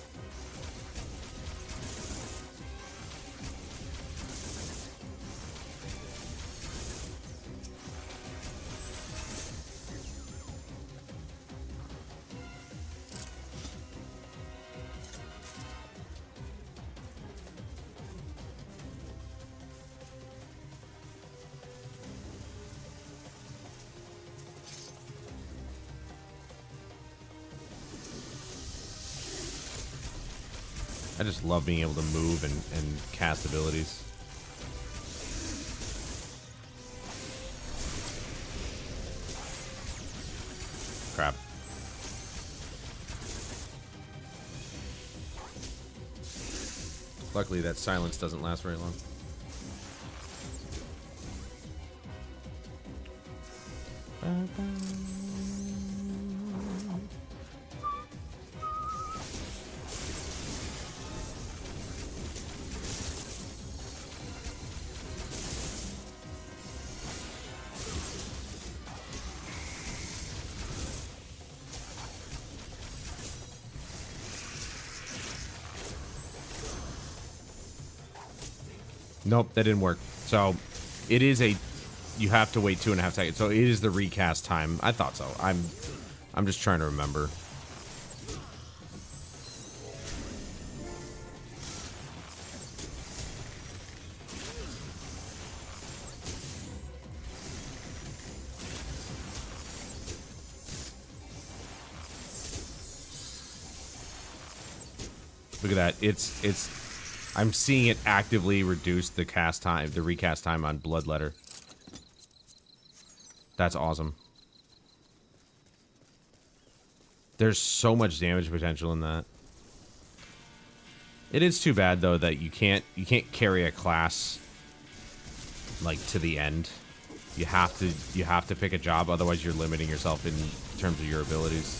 I just love being able to move and cast abilities. Crap. Luckily, that silence doesn't last very long. Nope, that didn't work. So, it is a... You have to wait 2.5 seconds. So, it is the recast time. I thought so. I'm just trying to remember. Look at that. It's... I'm seeing it actively reduce the cast time, the recast time on Bloodletter. That's awesome. There's so much damage potential in that. It is too bad though that you can't carry a class like to the end. You have to pick a job, otherwise you're limiting yourself in terms of your abilities.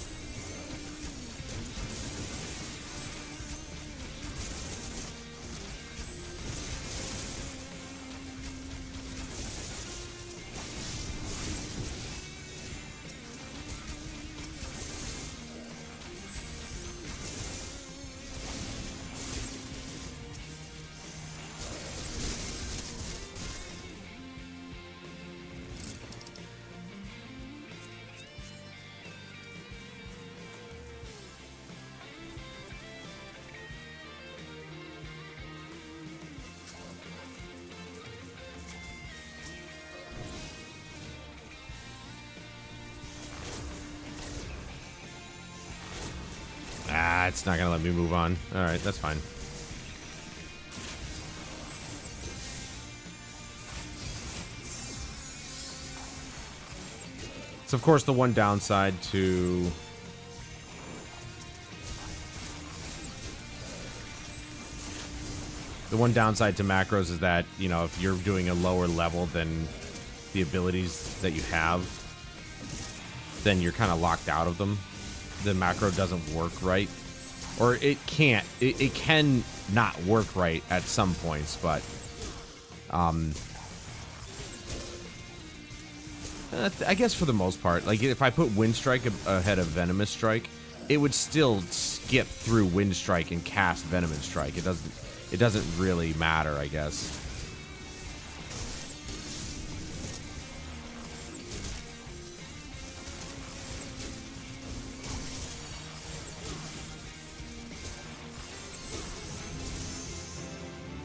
It's not gonna let me move on. Alright, that's fine. It's of course the one downside to... The one downside to macros is that, you know, if you're doing a lower level than the abilities that you have, then you're kind of locked out of them. The macro doesn't work right. Or it can't. It can not work right at some points, but... I guess for the most part, like if I put Wind Strike ahead of Venomous Strike, it would still skip through Wind Strike and cast Venomous Strike. It doesn't really matter, I guess.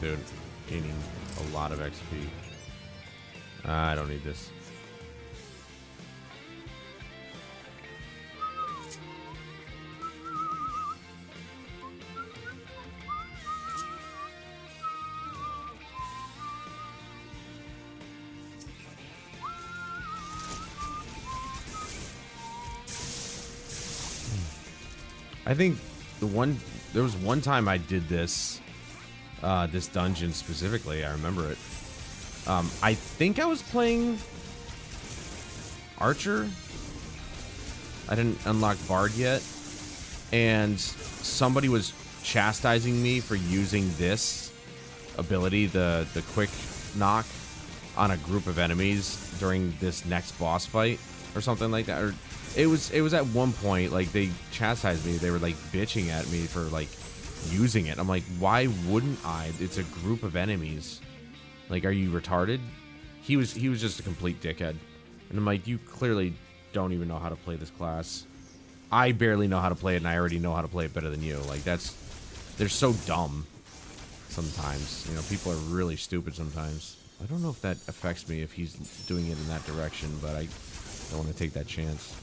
Dude, gaining a lot of XP. I don't need this. I think there was one time I did this, this dungeon specifically. I remember it. I think I was playing Archer. I didn't unlock Bard yet, and somebody was chastising me for using this ability, the quick knock, on a group of enemies during this next boss fight or something like that. Or it was at one point, like, they chastised me. They were like bitching at me for like using it. I'm like, why wouldn't I? It's a group of enemies. Like, are you retarded? He was just a complete dickhead. And I'm like, you clearly don't even know how to play this class. I barely know how to play it, and I already know how to play it better than you. Like, they're so dumb sometimes. You know, people are really stupid sometimes. I don't know if that affects me if he's doing it in that direction, but I don't want to take that chance.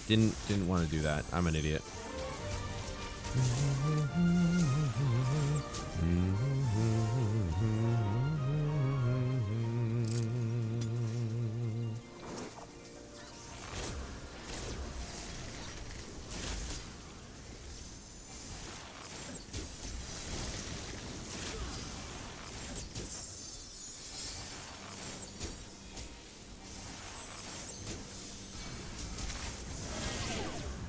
Didn't want to do that. I'm an idiot.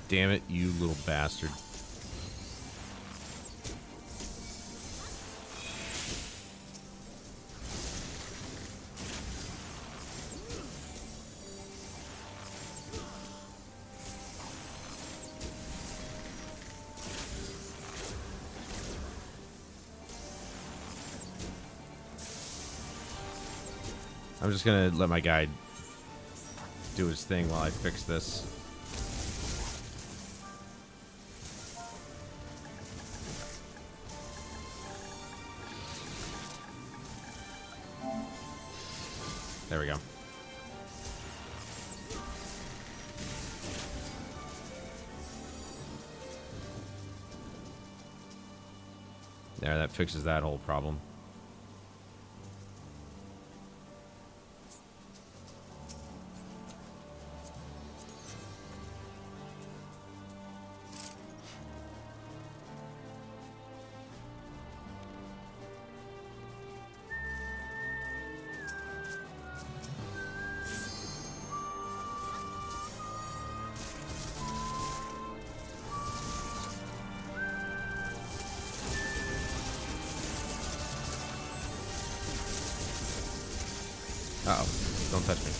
Damn it, you little bastard. I'm just gonna let my guy do his thing while I fix this. There we go. There, that fixes that whole problem. Uh-oh. Don't touch me.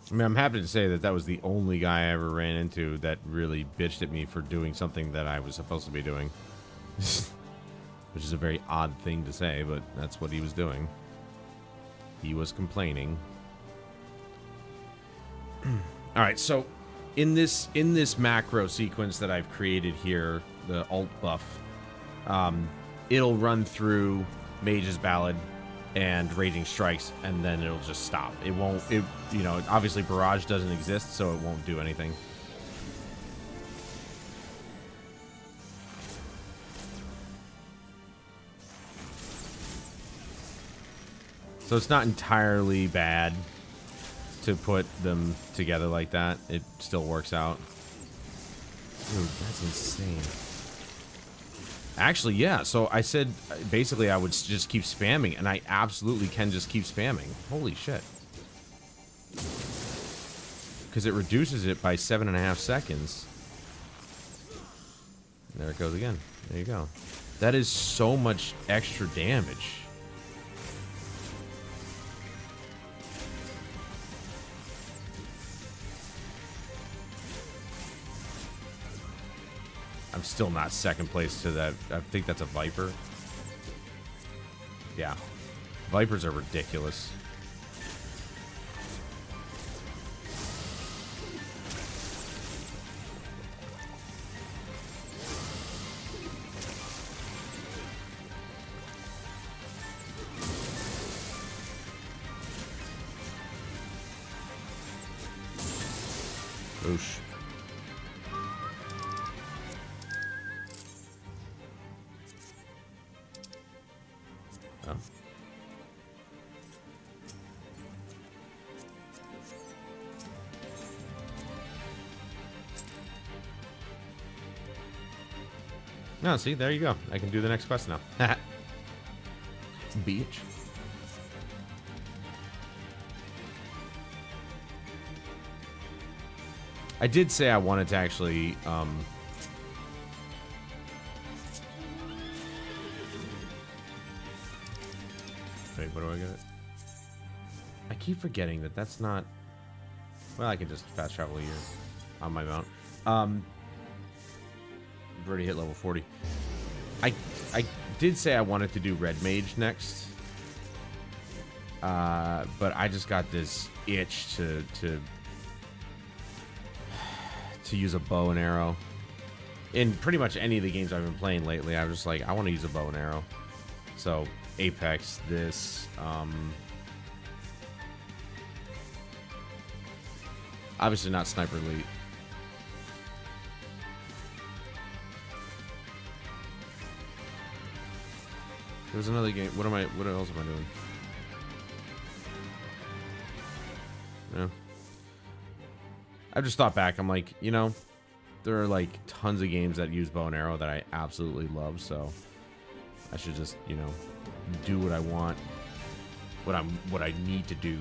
I mean, I'm happy to say that that was the only guy I ever ran into that really bitched at me for doing something that I was supposed to be doing. Which is a very odd thing to say, but that's what he was doing. He was complaining. Alright, so in this macro sequence that I've created here, the alt buff, it'll run through Mage's Ballad and Raging Strikes, and then it'll just stop. It won't, you know, obviously Barrage doesn't exist, so it won't do anything. So it's not entirely bad to put them together like that. It still works out. Dude, that's insane. Actually, yeah, so I said basically I would just keep spamming, and I absolutely can just keep spamming. Holy shit. Because it reduces it by 7.5 seconds. There it goes again. There you go. That is so much extra damage. I'm still not second place to that. I think that's a Viper. Yeah. Vipers are ridiculous. Oosh. Oh. No, see, there you go. I can do the next quest now. Beach. I did say I wanted to actually, wait, what do I get? I keep forgetting that that's not... Well, I can just fast travel here on my mount. I've already hit level 40. I did say I wanted to do Red Mage next. But I just got this itch to use a bow and arrow. In pretty much any of the games I've been playing lately, I was just like, I want to use a bow and arrow. So, Apex, this, obviously not Sniper Elite. There's another game. What else am I doing? Yeah. I just thought back. I'm like, you know, there are like tons of games that use bow and arrow that I absolutely love. So I should just, you know, do what I want, what I need to do,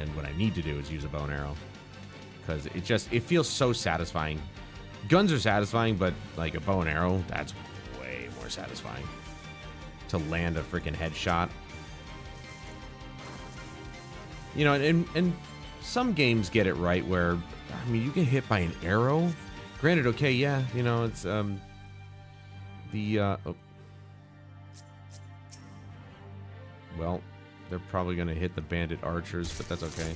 and what I need to do is use a bow and arrow because it feels so satisfying. Guns are satisfying, but like a bow and arrow, that's way more satisfying. To land a freaking headshot. You know, and some games get it right where, I mean, you get hit by an arrow. Granted, okay, yeah, you know, it's, oh. Well, they're probably going to hit the bandit archers, but that's okay.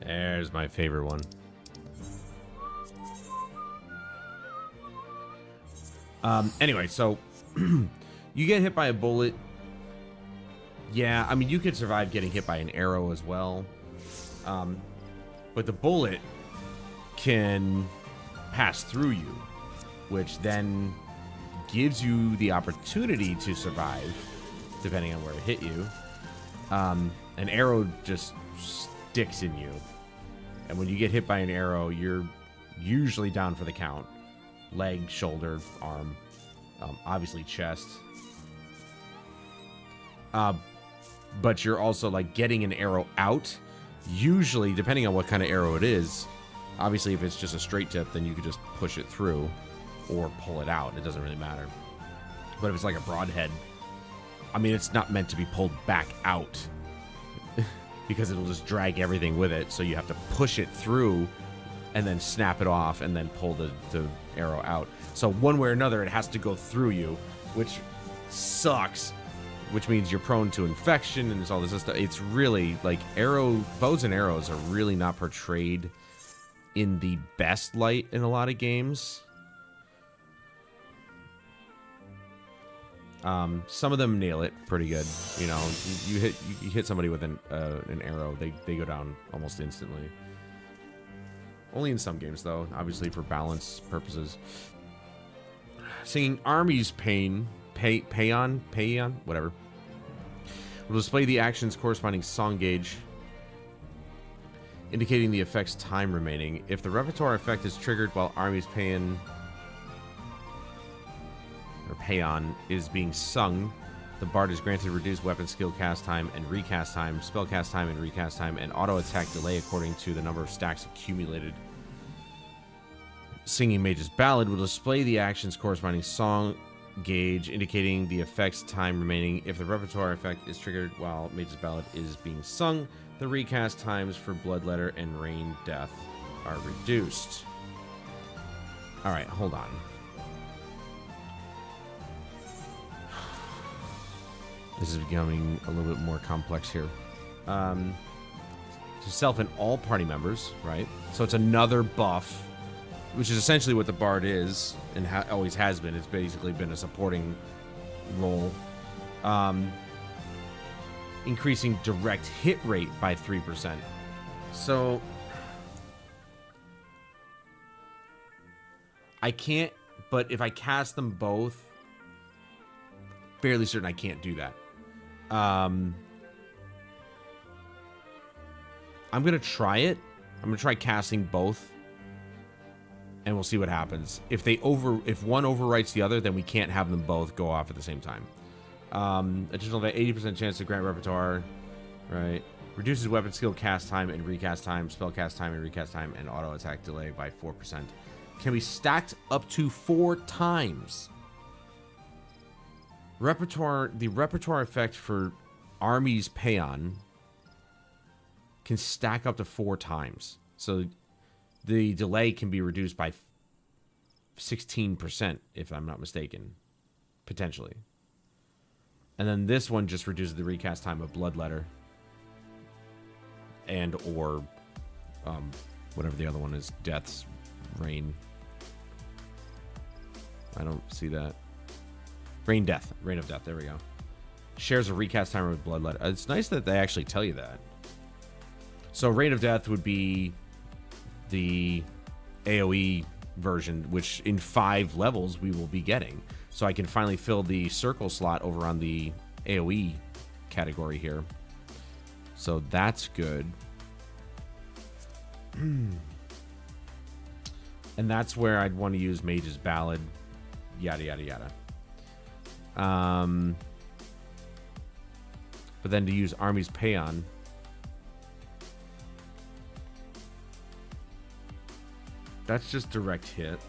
There's my favorite one. Anyway, so you get hit by a bullet. Yeah, I mean, you could survive getting hit by an arrow as well. But the bullet can pass through you, which then gives you the opportunity to survive, depending on where it hit you. An arrow just sticks in you. And when you get hit by an arrow, you're usually down for the count. Leg, shoulder, arm, obviously chest. But you're also like getting an arrow out. Usually, depending on what kind of arrow it is, obviously if it's just a straight tip, then you could just push it through or pull it out. It doesn't really matter. But if it's like a broadhead, I mean, it's not meant to be pulled back out because it'll just drag everything with it. So you have to push it through and then snap it off and then pull the arrow out. So one way or another, it has to go through you, which sucks, which means you're prone to infection and there's all this stuff. It's really like bows and arrows are really not portrayed in the best light in a lot of games. Some of them nail it pretty good. You know, you hit somebody with an arrow, they go down almost instantly. Only in some games, though, obviously for balance purposes. Singing Army's Paean, whatever, will display the action's corresponding song gauge, indicating the effect's time remaining. If the repertoire effect is triggered while Army's Paean is being sung, the bard is granted reduced weapon skill cast time and recast time, spell cast time and recast time, and auto attack delay according to the number of stacks accumulated. Singing Mage's Ballad will display the action's corresponding song gauge, indicating the effect's time remaining. If the repertoire effect is triggered while Mage's Ballad is being sung, the recast times for Bloodletter and Rain Death are reduced. Alright, hold on. This is becoming a little bit more complex here. To self and all party members, right? So it's another buff, which is essentially what the bard is and always has been. It's basically been a supporting role. Increasing direct hit rate by 3%. So I can't, but if I cast them both, fairly certain I can't do that. I'm going to try it. I'm going to try casting both, and we'll see what happens. If one overwrites the other, then we can't have them both go off at the same time. Additional 80% chance to grant repertoire, right? Reduces weapon skill cast time and recast time, spell cast time and recast time, and auto attack delay by 4%. Can be stacked up to 4 times. The repertoire effect for Army's Paeon can stack up to 4 times. So the delay can be reduced by 16%, if I'm not mistaken. Potentially. And then this one just reduces the recast time of Bloodletter. And or whatever the other one is. Death's Reign. I don't see that. Reign of Death. There we go. Shares a recast timer with Bloodletter. It's nice that they actually tell you that. So Reign of Death would be the AoE version, which in 5 levels we will be getting. So I can finally fill the circle slot over on the AoE category here. So that's good. And that's where I'd want to use Mage's Ballad. Yada, yada, yada. But then to use Army's Paeon, that's just direct hit.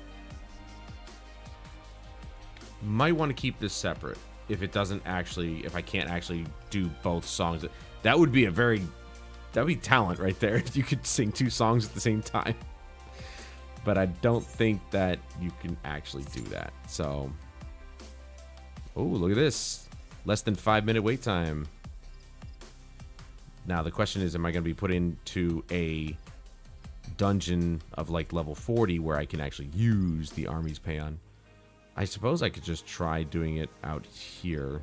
Might want to keep this separate if it doesn't actually, if I can't actually do both songs. That would be that'd be talent right there if you could sing 2 songs at the same time. But I don't think that you can actually do that. So, oh, look at this. Less than 5-minute wait time. Now, the question is, am I going to be put into a dungeon of like level 40 where I can actually use the Army's Paeon? I suppose I could just try doing it out here.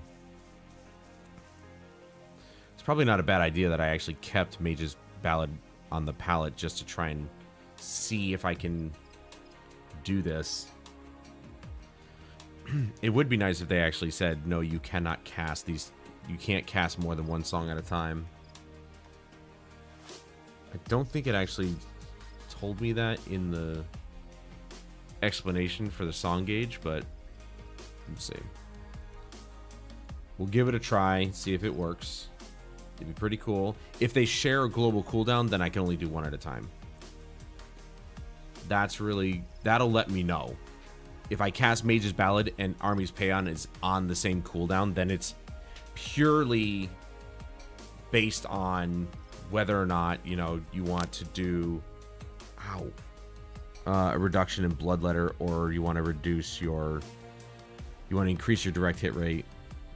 It's probably not a bad idea that I actually kept Mage's Ballad on the palette just to try and see if I can do this. It would be nice if they actually said, no, you cannot cast these. You can't cast more than 1 song at a time. I don't think it actually told me that in the explanation for the song gauge, but let's see. We'll give it a try, see if it works. It'd be pretty cool. If they share a global cooldown, then I can only do 1 at a time. That'll let me know. If I cast Mage's Ballad and Army's Paeon is on the same cooldown, then it's purely based on whether or not, you know, you want to do a reduction in Bloodletter, or you want to reduce you want to increase your direct hit rate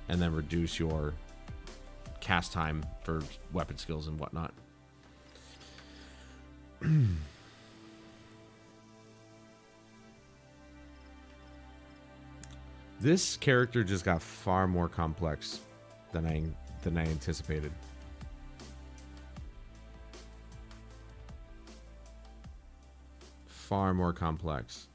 and then reduce your cast time for weapon skills and whatnot. This character just got far more complex than I anticipated. Far more complex.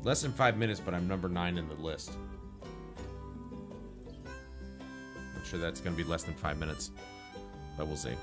Less than 5 minutes, but I'm number 9 in the list. I'm sure that's going to be less than 5 minutes, but we'll see.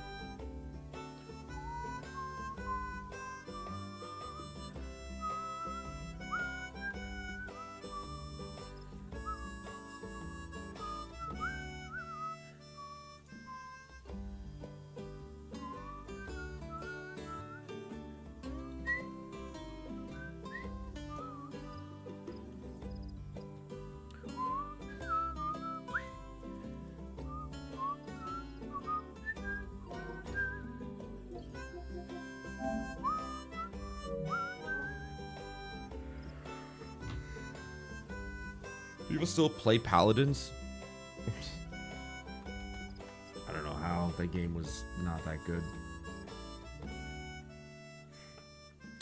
People still play Paladins? I don't know how that game was not that good.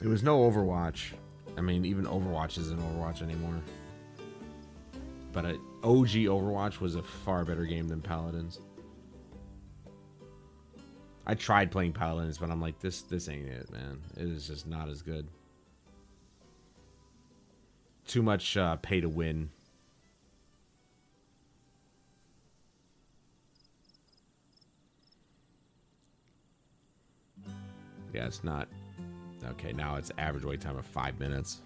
It was no Overwatch. I mean, even Overwatch isn't Overwatch anymore. But OG Overwatch was a far better game than Paladins. I tried playing Paladins, but I'm like, this ain't it, man. It is just not as good. Too much pay to win. Yeah, it's not. Okay, now it's average wait time of 5 minutes.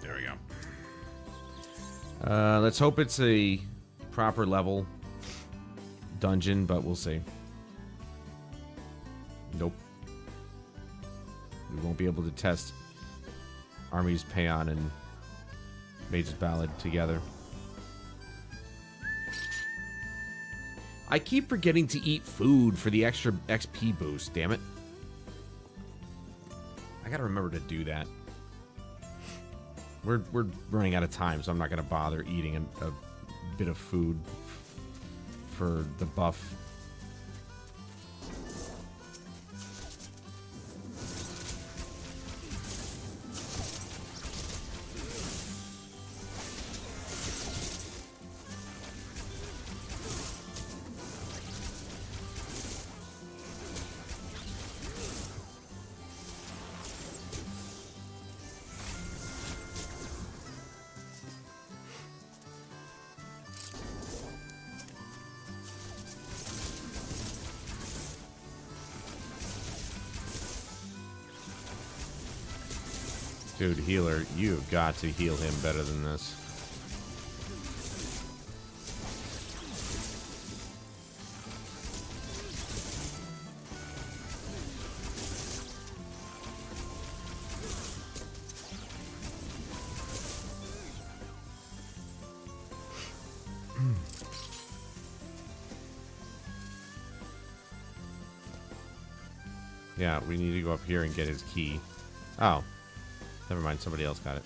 There we go. Let's hope it's a proper level dungeon, but we'll see. Nope. We won't be able to test Armies Payon and Mage's Ballad together. I keep forgetting to eat food for the extra XP boost, damn it. I gotta remember to do that. We're running out of time, so I'm not going to bother eating a bit of food for the buff. Dude, healer, you've got to heal him better than this. Yeah, we need to go up here and get his key. Oh. Never mind, somebody else got it.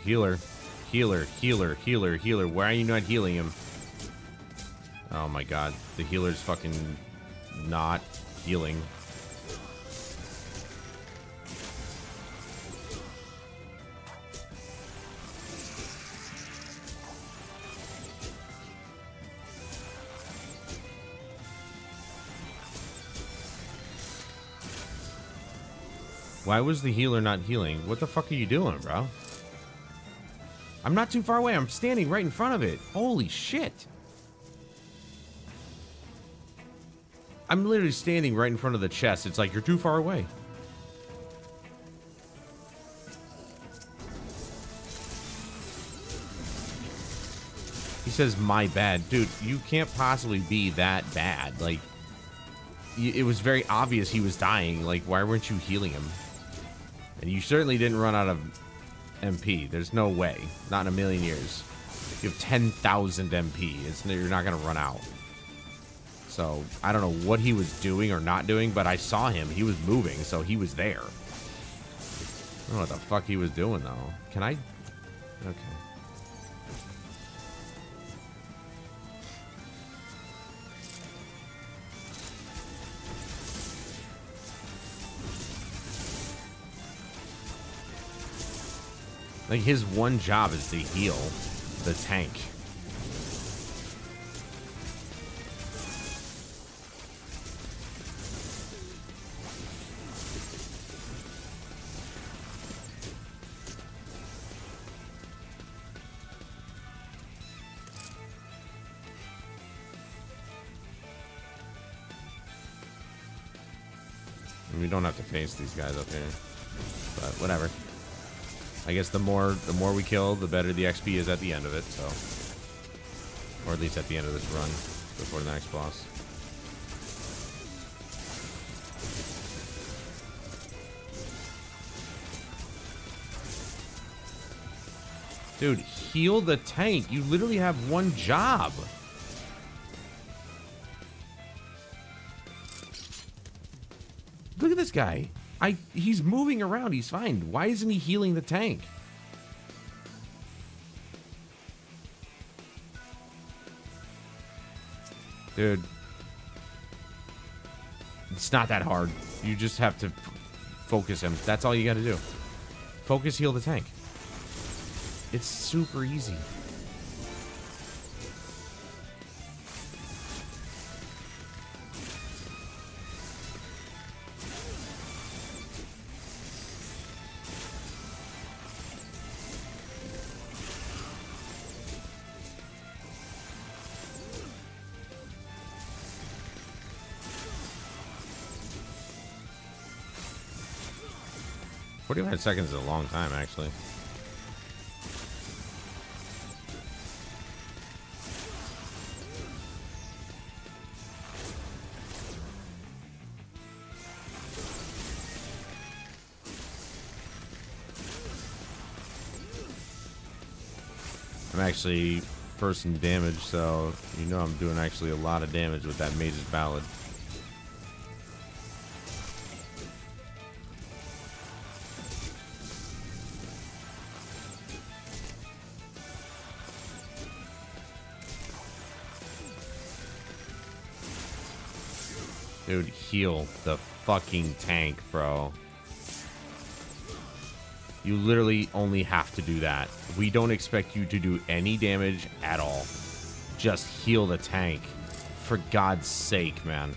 Healer. Healer. Healer. Healer. Healer. Why are you not healing him? Oh my god. The healer's fucking not healing. Why was the healer not healing? What the fuck are you doing, bro? I'm not too far away. I'm standing right in front of it. Holy shit. I'm literally standing right in front of the chest. It's like, you're too far away. He says, my bad. Dude, you can't possibly be that bad. Like, it was very obvious he was dying. Like, why weren't you healing him? And you certainly didn't run out of MP. There's no way. Not in a million years. You have 10,000 MP. You're not going to run out. So, I don't know what he was doing or not doing, but I saw him. He was moving, so he was there. I don't know what the fuck he was doing, though. Can I? Okay. Like, his one job is to heal the tank. We don't have to face these guys up here, but whatever. I guess the more we kill, the better the XP is at the end of it, so. Or at least at the end of this run, before the next boss. Dude, heal the tank. You literally have one job. Look at this guy. He's moving around. He's fine. Why isn't he healing the tank? Dude. It's not that hard. You just have to focus him. That's all you got to do. Focus, heal the tank. It's super easy. "45 seconds is a long time, actually." I'm actually first in damage, so you know I'm doing actually a lot of damage with that Mage's Ballad. Dude, heal the fucking tank, bro. You literally only have to do that. We don't expect you to do any damage at all. Just heal the tank. For God's sake, man.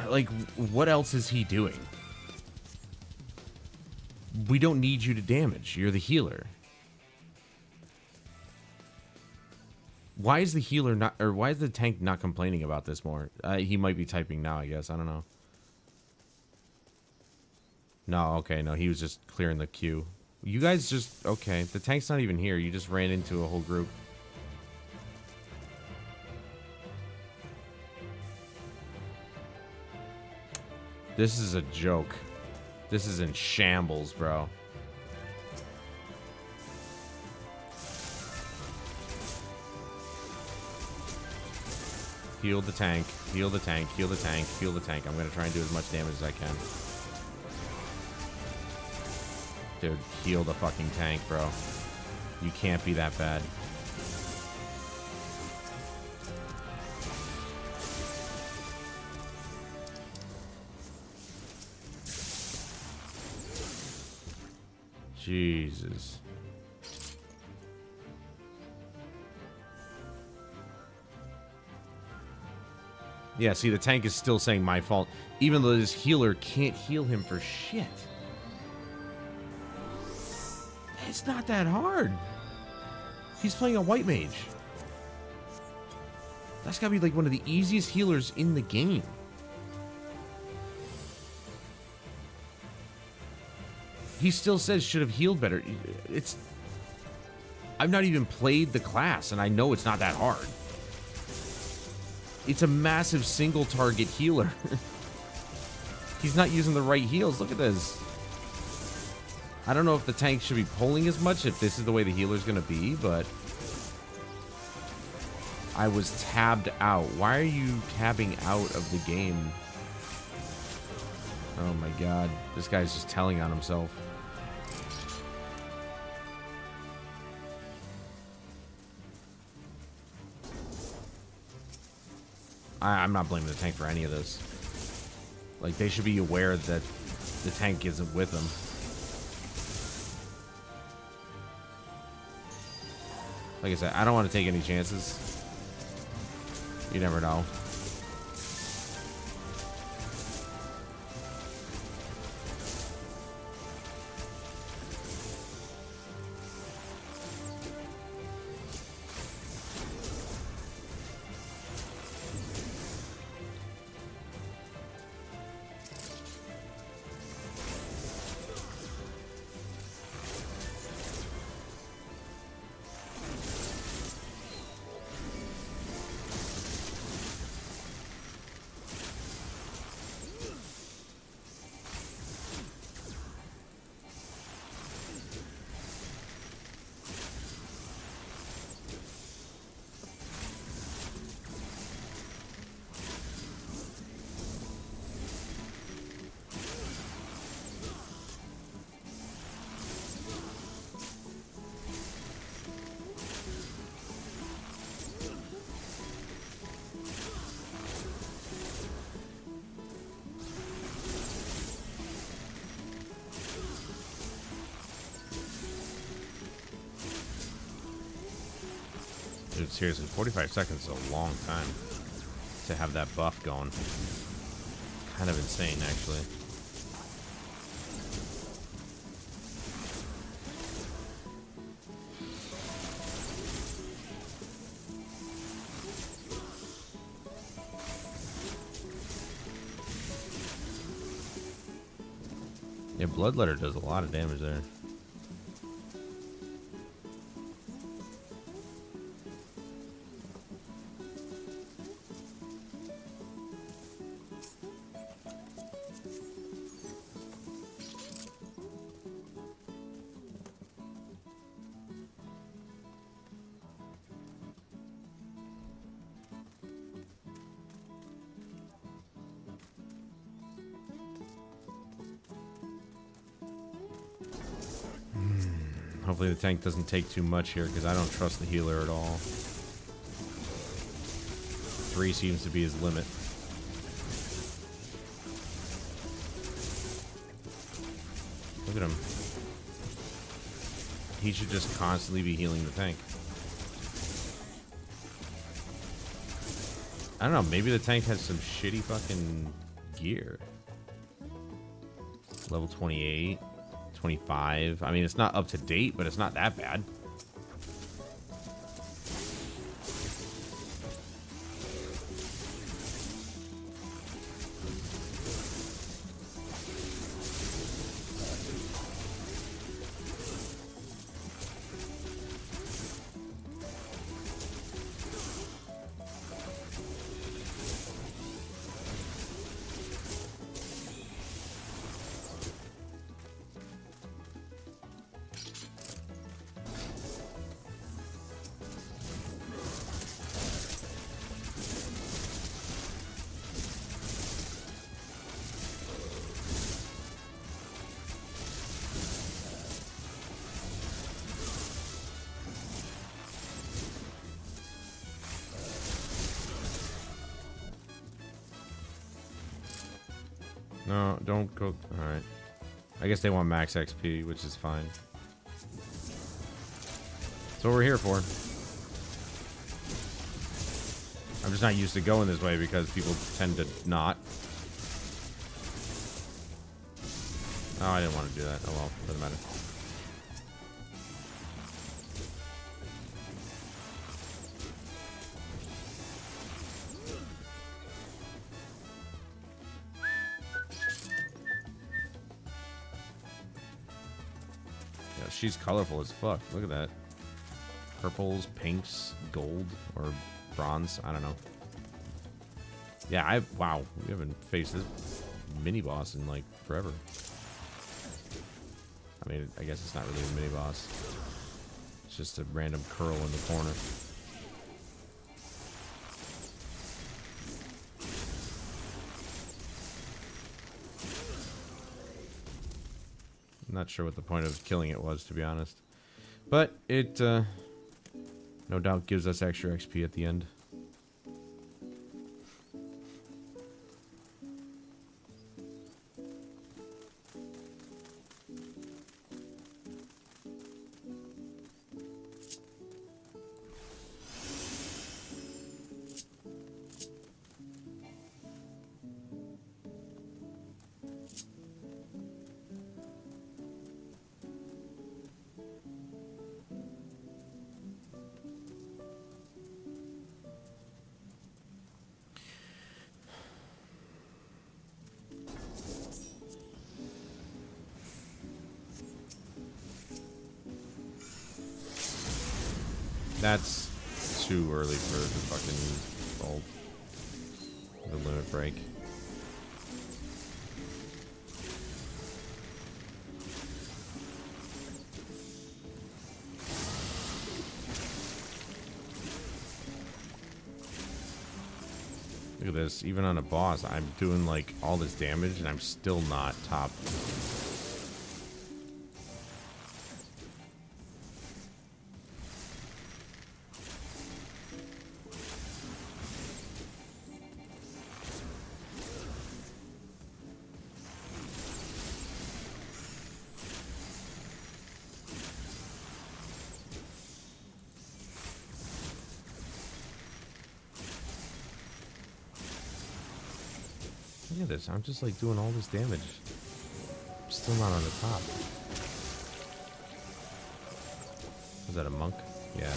Like, what else is he doing? We don't need you to damage. You're the healer. Why is the healer not, or why is the tank not complaining about this more? He might be typing now, I guess. I don't know. No, okay, no, he was just clearing the queue. You guys just, okay, the tank's not even here. You just ran into a whole group. This is a joke. This is in shambles, bro. Heal the tank, heal the tank, heal the tank, heal the tank. I'm going to try and do as much damage as I can. Dude, heal the fucking tank, bro. You can't be that bad. Jesus. Yeah, see, the tank is still saying my fault, even though this healer can't heal him for shit. It's not that hard. He's playing a white mage. That's gotta be like one of the easiest healers in the game. He still says should have healed better. It's... I've not even played the class, and I know it's not that hard. It's a massive single target healer. He's not using the right heals. Look at this. I don't know if the tank should be pulling as much, if this is the way the healer's going to be, but... I was tabbed out. Why are you tabbing out of the game? Oh my god. This guy's just telling on himself. I'm not blaming the tank for any of this. Like, they should be aware that the tank isn't with them. Like I said, I don't want to take any chances. You never know. Dude, seriously, 45 seconds is a long time to have that buff going. Kind of insane, actually. Yeah, Bloodletter does a lot of damage there. Hopefully the tank doesn't take too much here, because I don't trust the healer at all. 3 seems to be his limit. Look at him. He should just constantly be healing the tank. I don't know, maybe the tank has some shitty fucking gear. Level 28. 25. I mean, it's not up to date, but it's not that bad. No, don't go. Alright. I guess they want max XP, which is fine. That's what we're here for. I'm just not used to going this way because people tend to not. Oh, I didn't want to do that. Oh well, doesn't matter. Yeah, she's colorful as fuck. Look at that. Purples, pinks, gold, or bronze. I don't know. Yeah, wow. We haven't faced this mini boss in like forever. I mean, I guess it's not really a mini boss. It's just a random curl in the corner. I'm not sure what the point of killing it was, to be honest. But it, no doubt gives us extra XP at the end. That's too early for the fucking old the limit break. Look at this, even on a boss, I'm doing like all this damage and I'm still not top. Look at this, I'm just like doing all this damage. I'm still not on the top. Is that a monk? Yeah.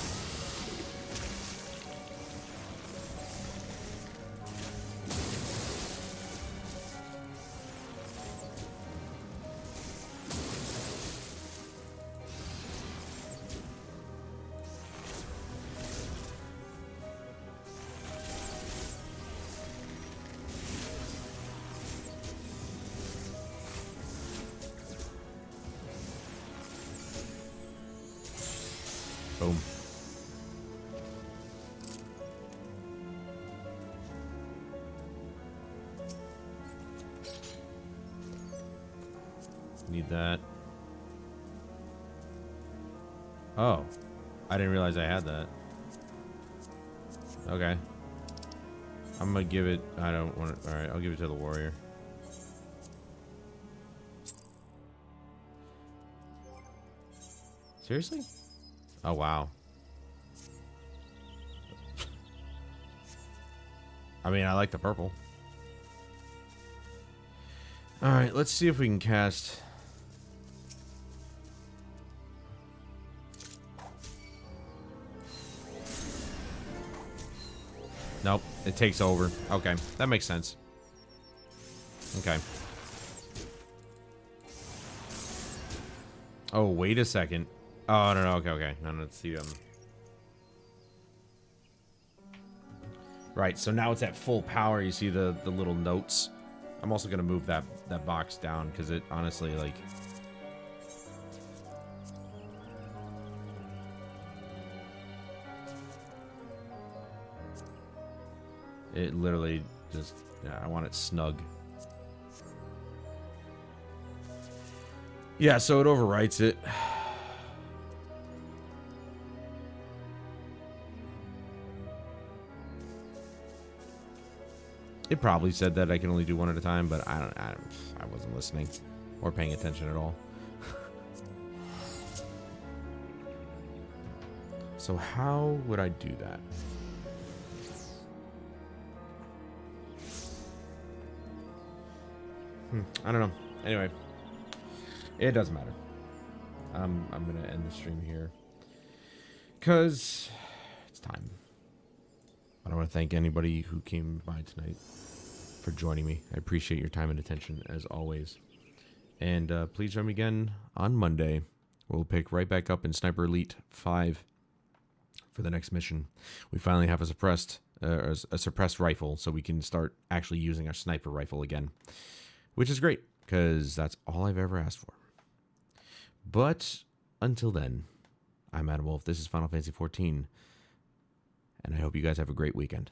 Boom. Need that. Oh. I didn't realize I had that. Okay. I'm gonna give it... I don't want it... Alright, I'll give it to the warrior. Seriously? Oh, wow. I mean, I like the purple. Alright, let's see if we can cast... Nope, it takes over. Okay, that makes sense. Okay. Oh, wait a second. Oh, no, okay, okay. No, let's see. Right, so now it's at full power. You see the little notes. I'm also going to move that box down because it honestly, like... It literally just... Yeah, I want it snug. Yeah, so it overwrites it. It probably said that I can only do one at a time, but I wasn't listening or paying attention at all. So how would I do that? I don't know. Anyway, it doesn't matter. I'm gonna end the stream here because it's time. I want to thank anybody who came by tonight for joining me. I appreciate your time and attention as always. And please join me again on Monday. We'll pick right back up in Sniper Elite 5 for the next mission. We finally have a suppressed rifle, so we can start actually using our sniper rifle again, which is great because that's all I've ever asked for. But until then, I'm Adam Wolf. This is Final Fantasy XIV. And I hope you guys have a great weekend.